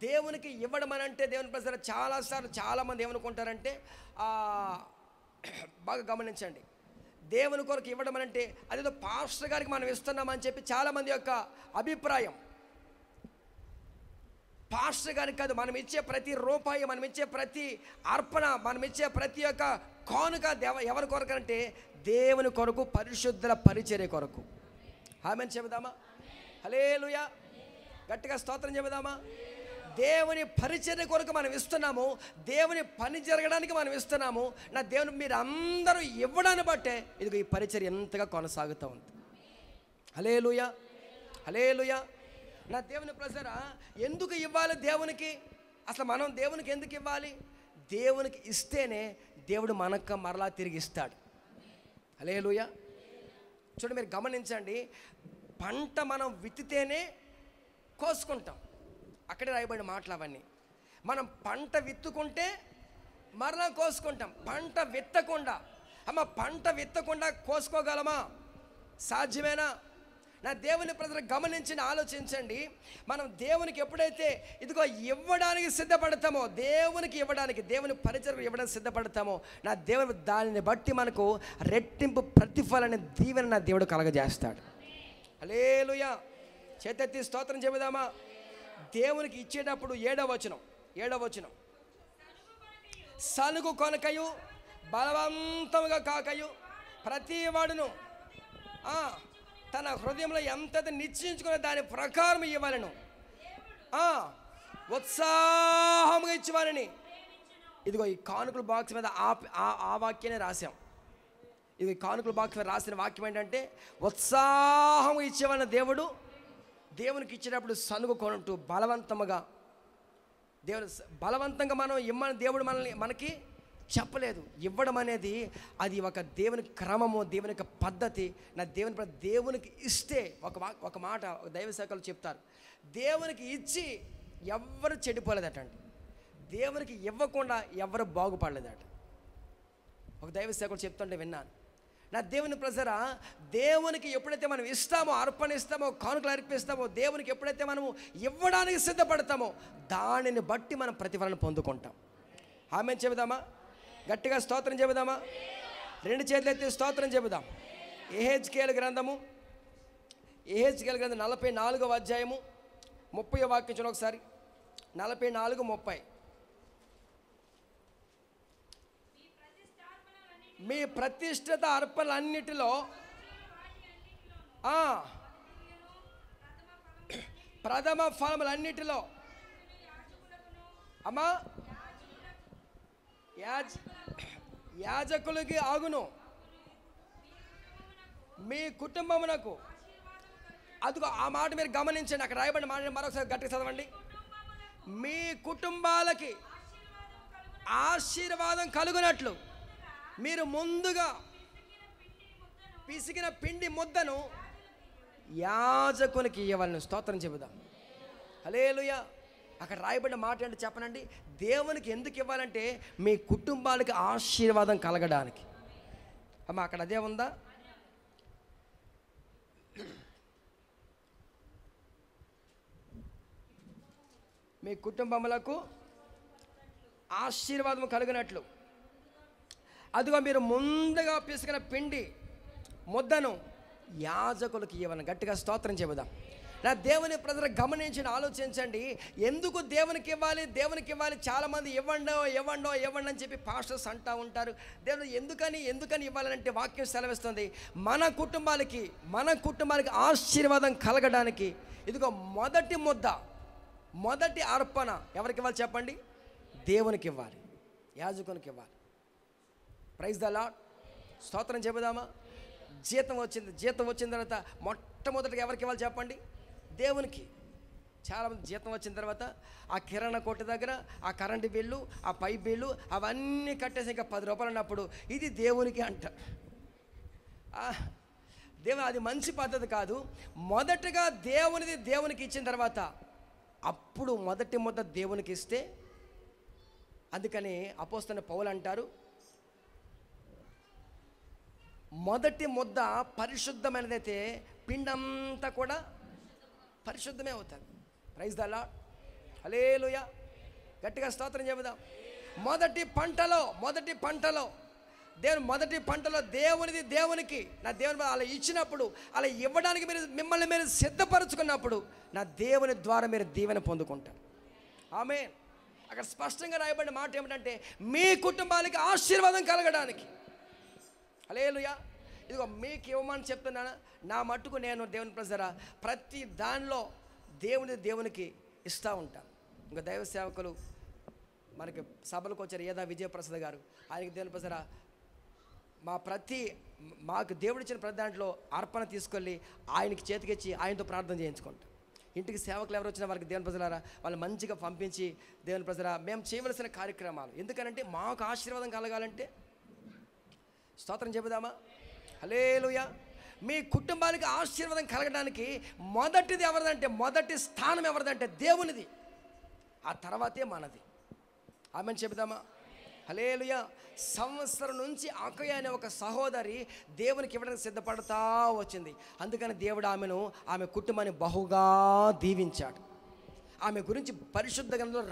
దేవునికి ఇవ్వడం అని అంటే, దేవుని ప్రజరా చాలాసార్లు చాలామంది ఏమనుకుంటారంటే, బాగా గమనించండి, దేవుని కొరకు ఇవ్వడం అని అంటే అదేదో పాస్టర్ గారికి మనం ఇస్తున్నామని చెప్పి చాలామంది యొక్క అభిప్రాయం. పాస్టర్ గారికి కాదు, మనం ఇచ్చే ప్రతి రూపాయి, మనం ఇచ్చే ప్రతి అర్పణ, మనం ఇచ్చే ప్రతి ఒక్క కానుక ఎవరి కొరకు అంటే దేవుని కొరకు, పరిశుద్ధుల పరిచర్య కొరకు. ఆమేన్ చెబుదామా? హల్లెలూయా. గట్టిగా స్తోత్రం చెబుదామా? దేవుని పరిచర్య కొరకు మనం ఇస్తున్నాము, దేవుని పని జరగడానికి మనం ఇస్తున్నాము. నా దేవుని మీరు అందరూ ఇవ్వడాన్ని బట్టే ఇదిగో ఈ పరిచర్య ఎంతగా కొనసాగుతూ ఉంది. హల్లెలూయా, హల్లెలూయా. నా దేవుని ప్రజరా, ఎందుకు ఇవ్వాలి దేవునికి? అసలు మనం దేవునికి ఎందుకు ఇవ్వాలి? దేవునికి ఇస్తేనే దేవుడు మనకు మరలా తిరిగి ఇస్తాడు. హల్లెలూయా. చూడండి, మీరు గమనించండి, పంట మనం విత్తితేనే కోసుకుంటాం. అక్కడే రాయబడిన మాటలు అవన్నీ. మనం పంట విత్తుకుంటే మరలా కోసుకుంటాం. పంట విత్తకుండా కోసుకోగలమా? సాధ్యమేనా? నా దేవుని ప్రజలు గమనించి ఆలోచించండి. మనం దేవునికి ఎప్పుడైతే ఇదిగో ఇవ్వడానికి సిద్ధపడతామో, దేవుని పరిచర్యకు ఇవ్వడానికి సిద్ధపడతామో, నా దేవుని దానిని బట్టి మనకు రెట్టింపు ప్రతిఫలాన్ని దీవెన నా దేవుడు కలగజేస్తాడు. హల్లెలూయా. చేతెత్తి స్తోత్రం చెబుదామా? దేవునికి ఇచ్చేటప్పుడు 7వ వచనం సనుగు కొనకయు బలవంతముగా కాకయు ప్రతివాడును తన హృదయంలో ఎంత నిశ్చయించుకునే దాని ప్రకారం ఇవ్వాలను, ఉత్సాహంగా ఇచ్చేవారని. ఇదిగో ఈ కానుకల బాక్స్ మీద ఆ వాక్యాన్ని రాశాం. ఇది కానుకల బాక్స్ మీద రాసిన వాక్యం ఏంటంటే, ఉత్సాహంగా ఇచ్చేవాళ్ళ దేవునికి ఇచ్చేటప్పుడు సనుగు కొనుంటూ బలవంతముగా. బలవంతంగా మనం ఇమ్మని దేవుడు మనకి చెప్పలేదు. ఇవ్వడం అనేది అది ఒక దేవుని క్రమము, దేవుని యొక్క పద్ధతి. దేవునికి ఇస్తే ఒక మాట దైవ శాఖలు చెప్తారు, దేవునికి ఇచ్చి ఎవ్వరు చెడిపోలేదటండి, దేవునికి ఇవ్వకుండా ఎవరు బాగుపడలేదట. ఒక దైవ సేవకుడు చెప్తుంటే విన్నాను. నా దేవుని ప్రజరా, దేవునికి ఎప్పుడైతే మనం ఇస్తామో, అర్పణ ఇస్తామో, కానుకలు అర్పిస్తామో, దేవునికి ఎప్పుడైతే మనము ఇవ్వడానికి సిద్ధపడతామో దానిని బట్టి మనం ప్రతిఫలం పొందుకుంటాం. ఆమేన్ చెబుదామా? గట్టిగా స్తోత్రం చెబుదామా? రెండు చేతులు ఎత్తి స్తోత్రం చెబుదాం. యెహెజ్కేలు గ్రంథం 44వ అధ్యాయము 30వ వాక్యం చూడండి ఒకసారి. 44:30. మీ ప్రతిష్ఠిత అర్పణలన్నిటిలో ప్రథమ ఫలములన్నిటిలో అమ్మా యాజకులకి ఆగును, మీ కుటుంబమునకు. అదిగో ఆ మాట మీరు గమనించండి, అక్కడ రాయబడిన మాట మరొకసారి గట్టిగా చదవండి. మీ కుటుంబాలకి ఆశీర్వాదం కలుగునట్లు మీరు ముందుగా పిసికిన పిండి ముద్దను యాజకునికి ఇవ్వాలని. స్తోత్రం చెబుదాం. హల్లెలూయా. అక్కడ రాయబడిన మాట ఏంటో చెప్పనండి. దేవునికి ఎందుకు ఇవ్వాలంటే మీ కుటుంబాలకి ఆశీర్వాదం కలగడానికి. అమ్మ అక్కడ అదే ఉందా? మీ కుటుంబములకు ఆశీర్వాదం కలిగినట్లు అదిగో మీరు ముందుగా పిసికిన పిండి ముద్దను యాజకులకు ఇవ్వాలని. గట్టిగా స్తోత్రం చెబుదాం. నా దేవుని ప్రజలు గమనించి ఆలోచించండి, ఎందుకు దేవునికి ఇవ్వాలి. చాలామంది ఇవ్వండి అని చెప్పి పాస్టర్స్ అంటూ ఉంటారు. దేవుడు ఎందుకని ఇవ్వాలంటే వాక్యం సెలవిస్తుంది, మన కుటుంబాలకి ఆశీర్వాదం కలగడానికి. ఇదిగో మొదటి అర్పణ ఎవరికి ఇవ్వాలి చెప్పండి? దేవునికి ఇవ్వాలి, యాజకునికి ఇవ్వాలి. Praise the Lord. స్తోత్రం చెబుదామా? జీతం వచ్చిన తర్వాత మొట్టమొదటిగా ఎవరికి ఇవ్వాలి చెప్పండి? దేవునికి. చాలామంది జీతం వచ్చిన తర్వాత ఆ కిరాణా కొట్టు దగ్గర ఆ కరెంటు బిల్లు, ఆ పైప్ బిల్లు అవన్నీ కట్టేసి ఇంకా 10 రూపాయలు అన్నప్పుడు ఇది దేవునికి అంటారు. అది మంచి పద్ధతి కాదు. మొదటగా దేవునికి ఇచ్చిన తర్వాత అప్పుడు మొదటి ముద్ద దేవునికి ఇస్తే, అందుకని అపోస్తలుడైన పౌలు అంటారు, మొదటి ముద్ద పరిశుద్ధమైనదైతే పిండంతా కూడా పరిశుద్ధమే అవుతుంది. Praise the Lord. హల్లెలూయా. గట్టిగా స్తోత్రం చెబుదాం. మొదటి పంటలో దేవునికి నా దేవుని అలా ఇచ్చినప్పుడు, అలా ఇవ్వడానికి మిమ్మల్ని మీరు సిద్ధపరచుకున్నప్పుడు నా దేవుని ద్వారా మీరు దీవెన పొందుకుంటారు. ఆమేన్. అక్కడ స్పష్టంగా రాయబడిన మాట ఏమిటంటే మీ కుటుంబాలకి ఆశీర్వాదం కలగడానికి. హల్లెలూయా. ఇదిగో మీకు ఇవ్వమని చెప్తున్నాను. నా మట్టుకు నేను దేవుని ప్రజరా ప్రతి దానిలో దేవునికి ఇస్తూ ఉంటాను. ఇంకా దైవ సేవకులు మనకి సభలకు వచ్చారు, ఏదా విజయప్రసాద్ గారు. ఆయనకి దేవుని ప్రజరా మాకు దేవుడిచ్చిన ప్రతి దాంట్లో అర్పణ తీసుకెళ్ళి ఆయనకి చేతికిచ్చి ఆయనతో ప్రార్థన చేయించుకుంటాం. ఇంటికి సేవకులు ఎవరు వచ్చినా వారికి దేవుని ప్రజలారా వాళ్ళు మంచిగా పంపించి, దేవుని ప్రజరా మేము చేయవలసిన కార్యక్రమాలు. ఎందుకనంటే మాకు ఆశీర్వాదం కలగాలంటే. స్తోత్రం చెబుదామా? హల్లెలూయా. మీ కుటుంబానికి ఆశీర్వాదం కలగడానికి మొదటిది ఎవరిదంటే, మొదటి స్థానం ఎవరిదంటే దేవునిది, ఆ తర్వాతే మనది. ఆమెను చెబుదామా? హల్లెలూయా. సంవత్సరం నుంచి అక్కయ్య అనే ఒక సహోదరి దేవునికి ఇవ్వడానికి సిద్ధపడతా వచ్చింది. అందుకని దేవుడు ఆమె కుటుంబాన్ని బహుగా దీవించాడు. ఆమె గురించి పరిశుద్ధ గ్రంథంలో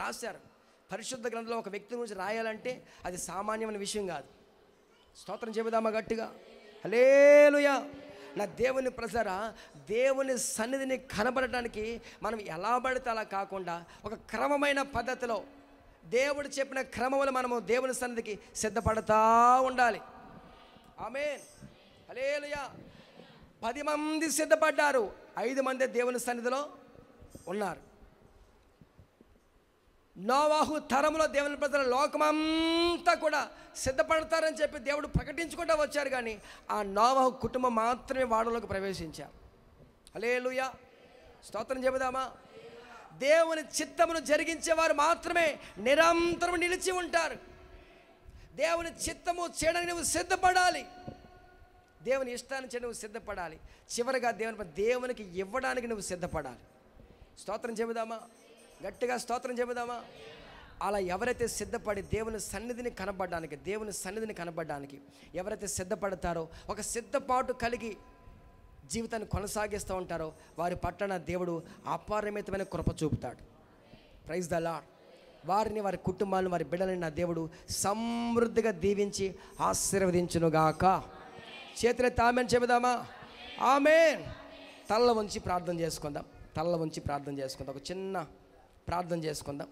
రాశారు. పరిశుద్ధ గ్రంథంలో ఒక వ్యక్తి గురించి రాయాలంటే అది సామాన్యమైన విషయం కాదు. స్తోత్రం చెబుదామా గట్టిగా? హల్లెలూయా. నా దేవుని ప్రజరా దేవుని సన్నిధిని కనబడటానికి మనం ఎలా పడితే అలా కాకుండా ఒక క్రమమైన పద్ధతిలో దేవుడు చెప్పిన క్రమంలో మనము దేవుని సన్నిధికి సిద్ధపడతా ఉండాలి. ఆమేన్, హల్లెలూయా. 10 మంది సిద్ధపడ్డారు, 5 మంది దేవుని సన్నిధిలో ఉన్నారు. నోవాహు తరంలో దేవుని ప్రజల లోకమంతా కూడా సిద్ధపడతారని చెప్పి దేవుడు ప్రకటించుకుంటూ వచ్చారు, కానీ ఆ నోవాహు కుటుంబం మాత్రమే వాడలోకి ప్రవేశించారు. హల్లెలూయా, స్తోత్రం చెబుదామా. దేవుని చిత్తమును జరిగించేవారు మాత్రమే నిరంతరం నిలిచి ఉంటారు. దేవుని చిత్తము చేయడానికి నువ్వు సిద్ధపడాలి, దేవుని ఇష్టాన్ని చేయడానికి నువ్వు సిద్ధపడాలి. చివరిగా దేవునికి ఇవ్వడానికి నువ్వు సిద్ధపడాలి. స్తోత్రం చెబుదామా, గట్టిగా స్తోత్రం చెబుదామా. అలా ఎవరైతే సిద్ధపడి దేవుని సన్నిధిని కనబడడానికి ఎవరైతే సిద్ధపడతారో, ఒక సిద్ధపాటు కలిగి జీవితాన్ని కొనసాగిస్తూ ఉంటారో, వారి పట్ల దేవుడు అపారమితమైన కృప చూపుతాడు. Praise the Lord. వారిని, వారి కుటుంబాలను, వారి బిడ్డలని నా దేవుడు సమృద్ధిగా దీవించి ఆశీర్వదించునుగాక. చేతులెత్తి ఆమేన్ చెబుదామా. ఆమేన్. తల్ల వంచి ప్రార్థన చేసుకుందాం. ఒక చిన్న ప్రార్థన చేసుకుందాం.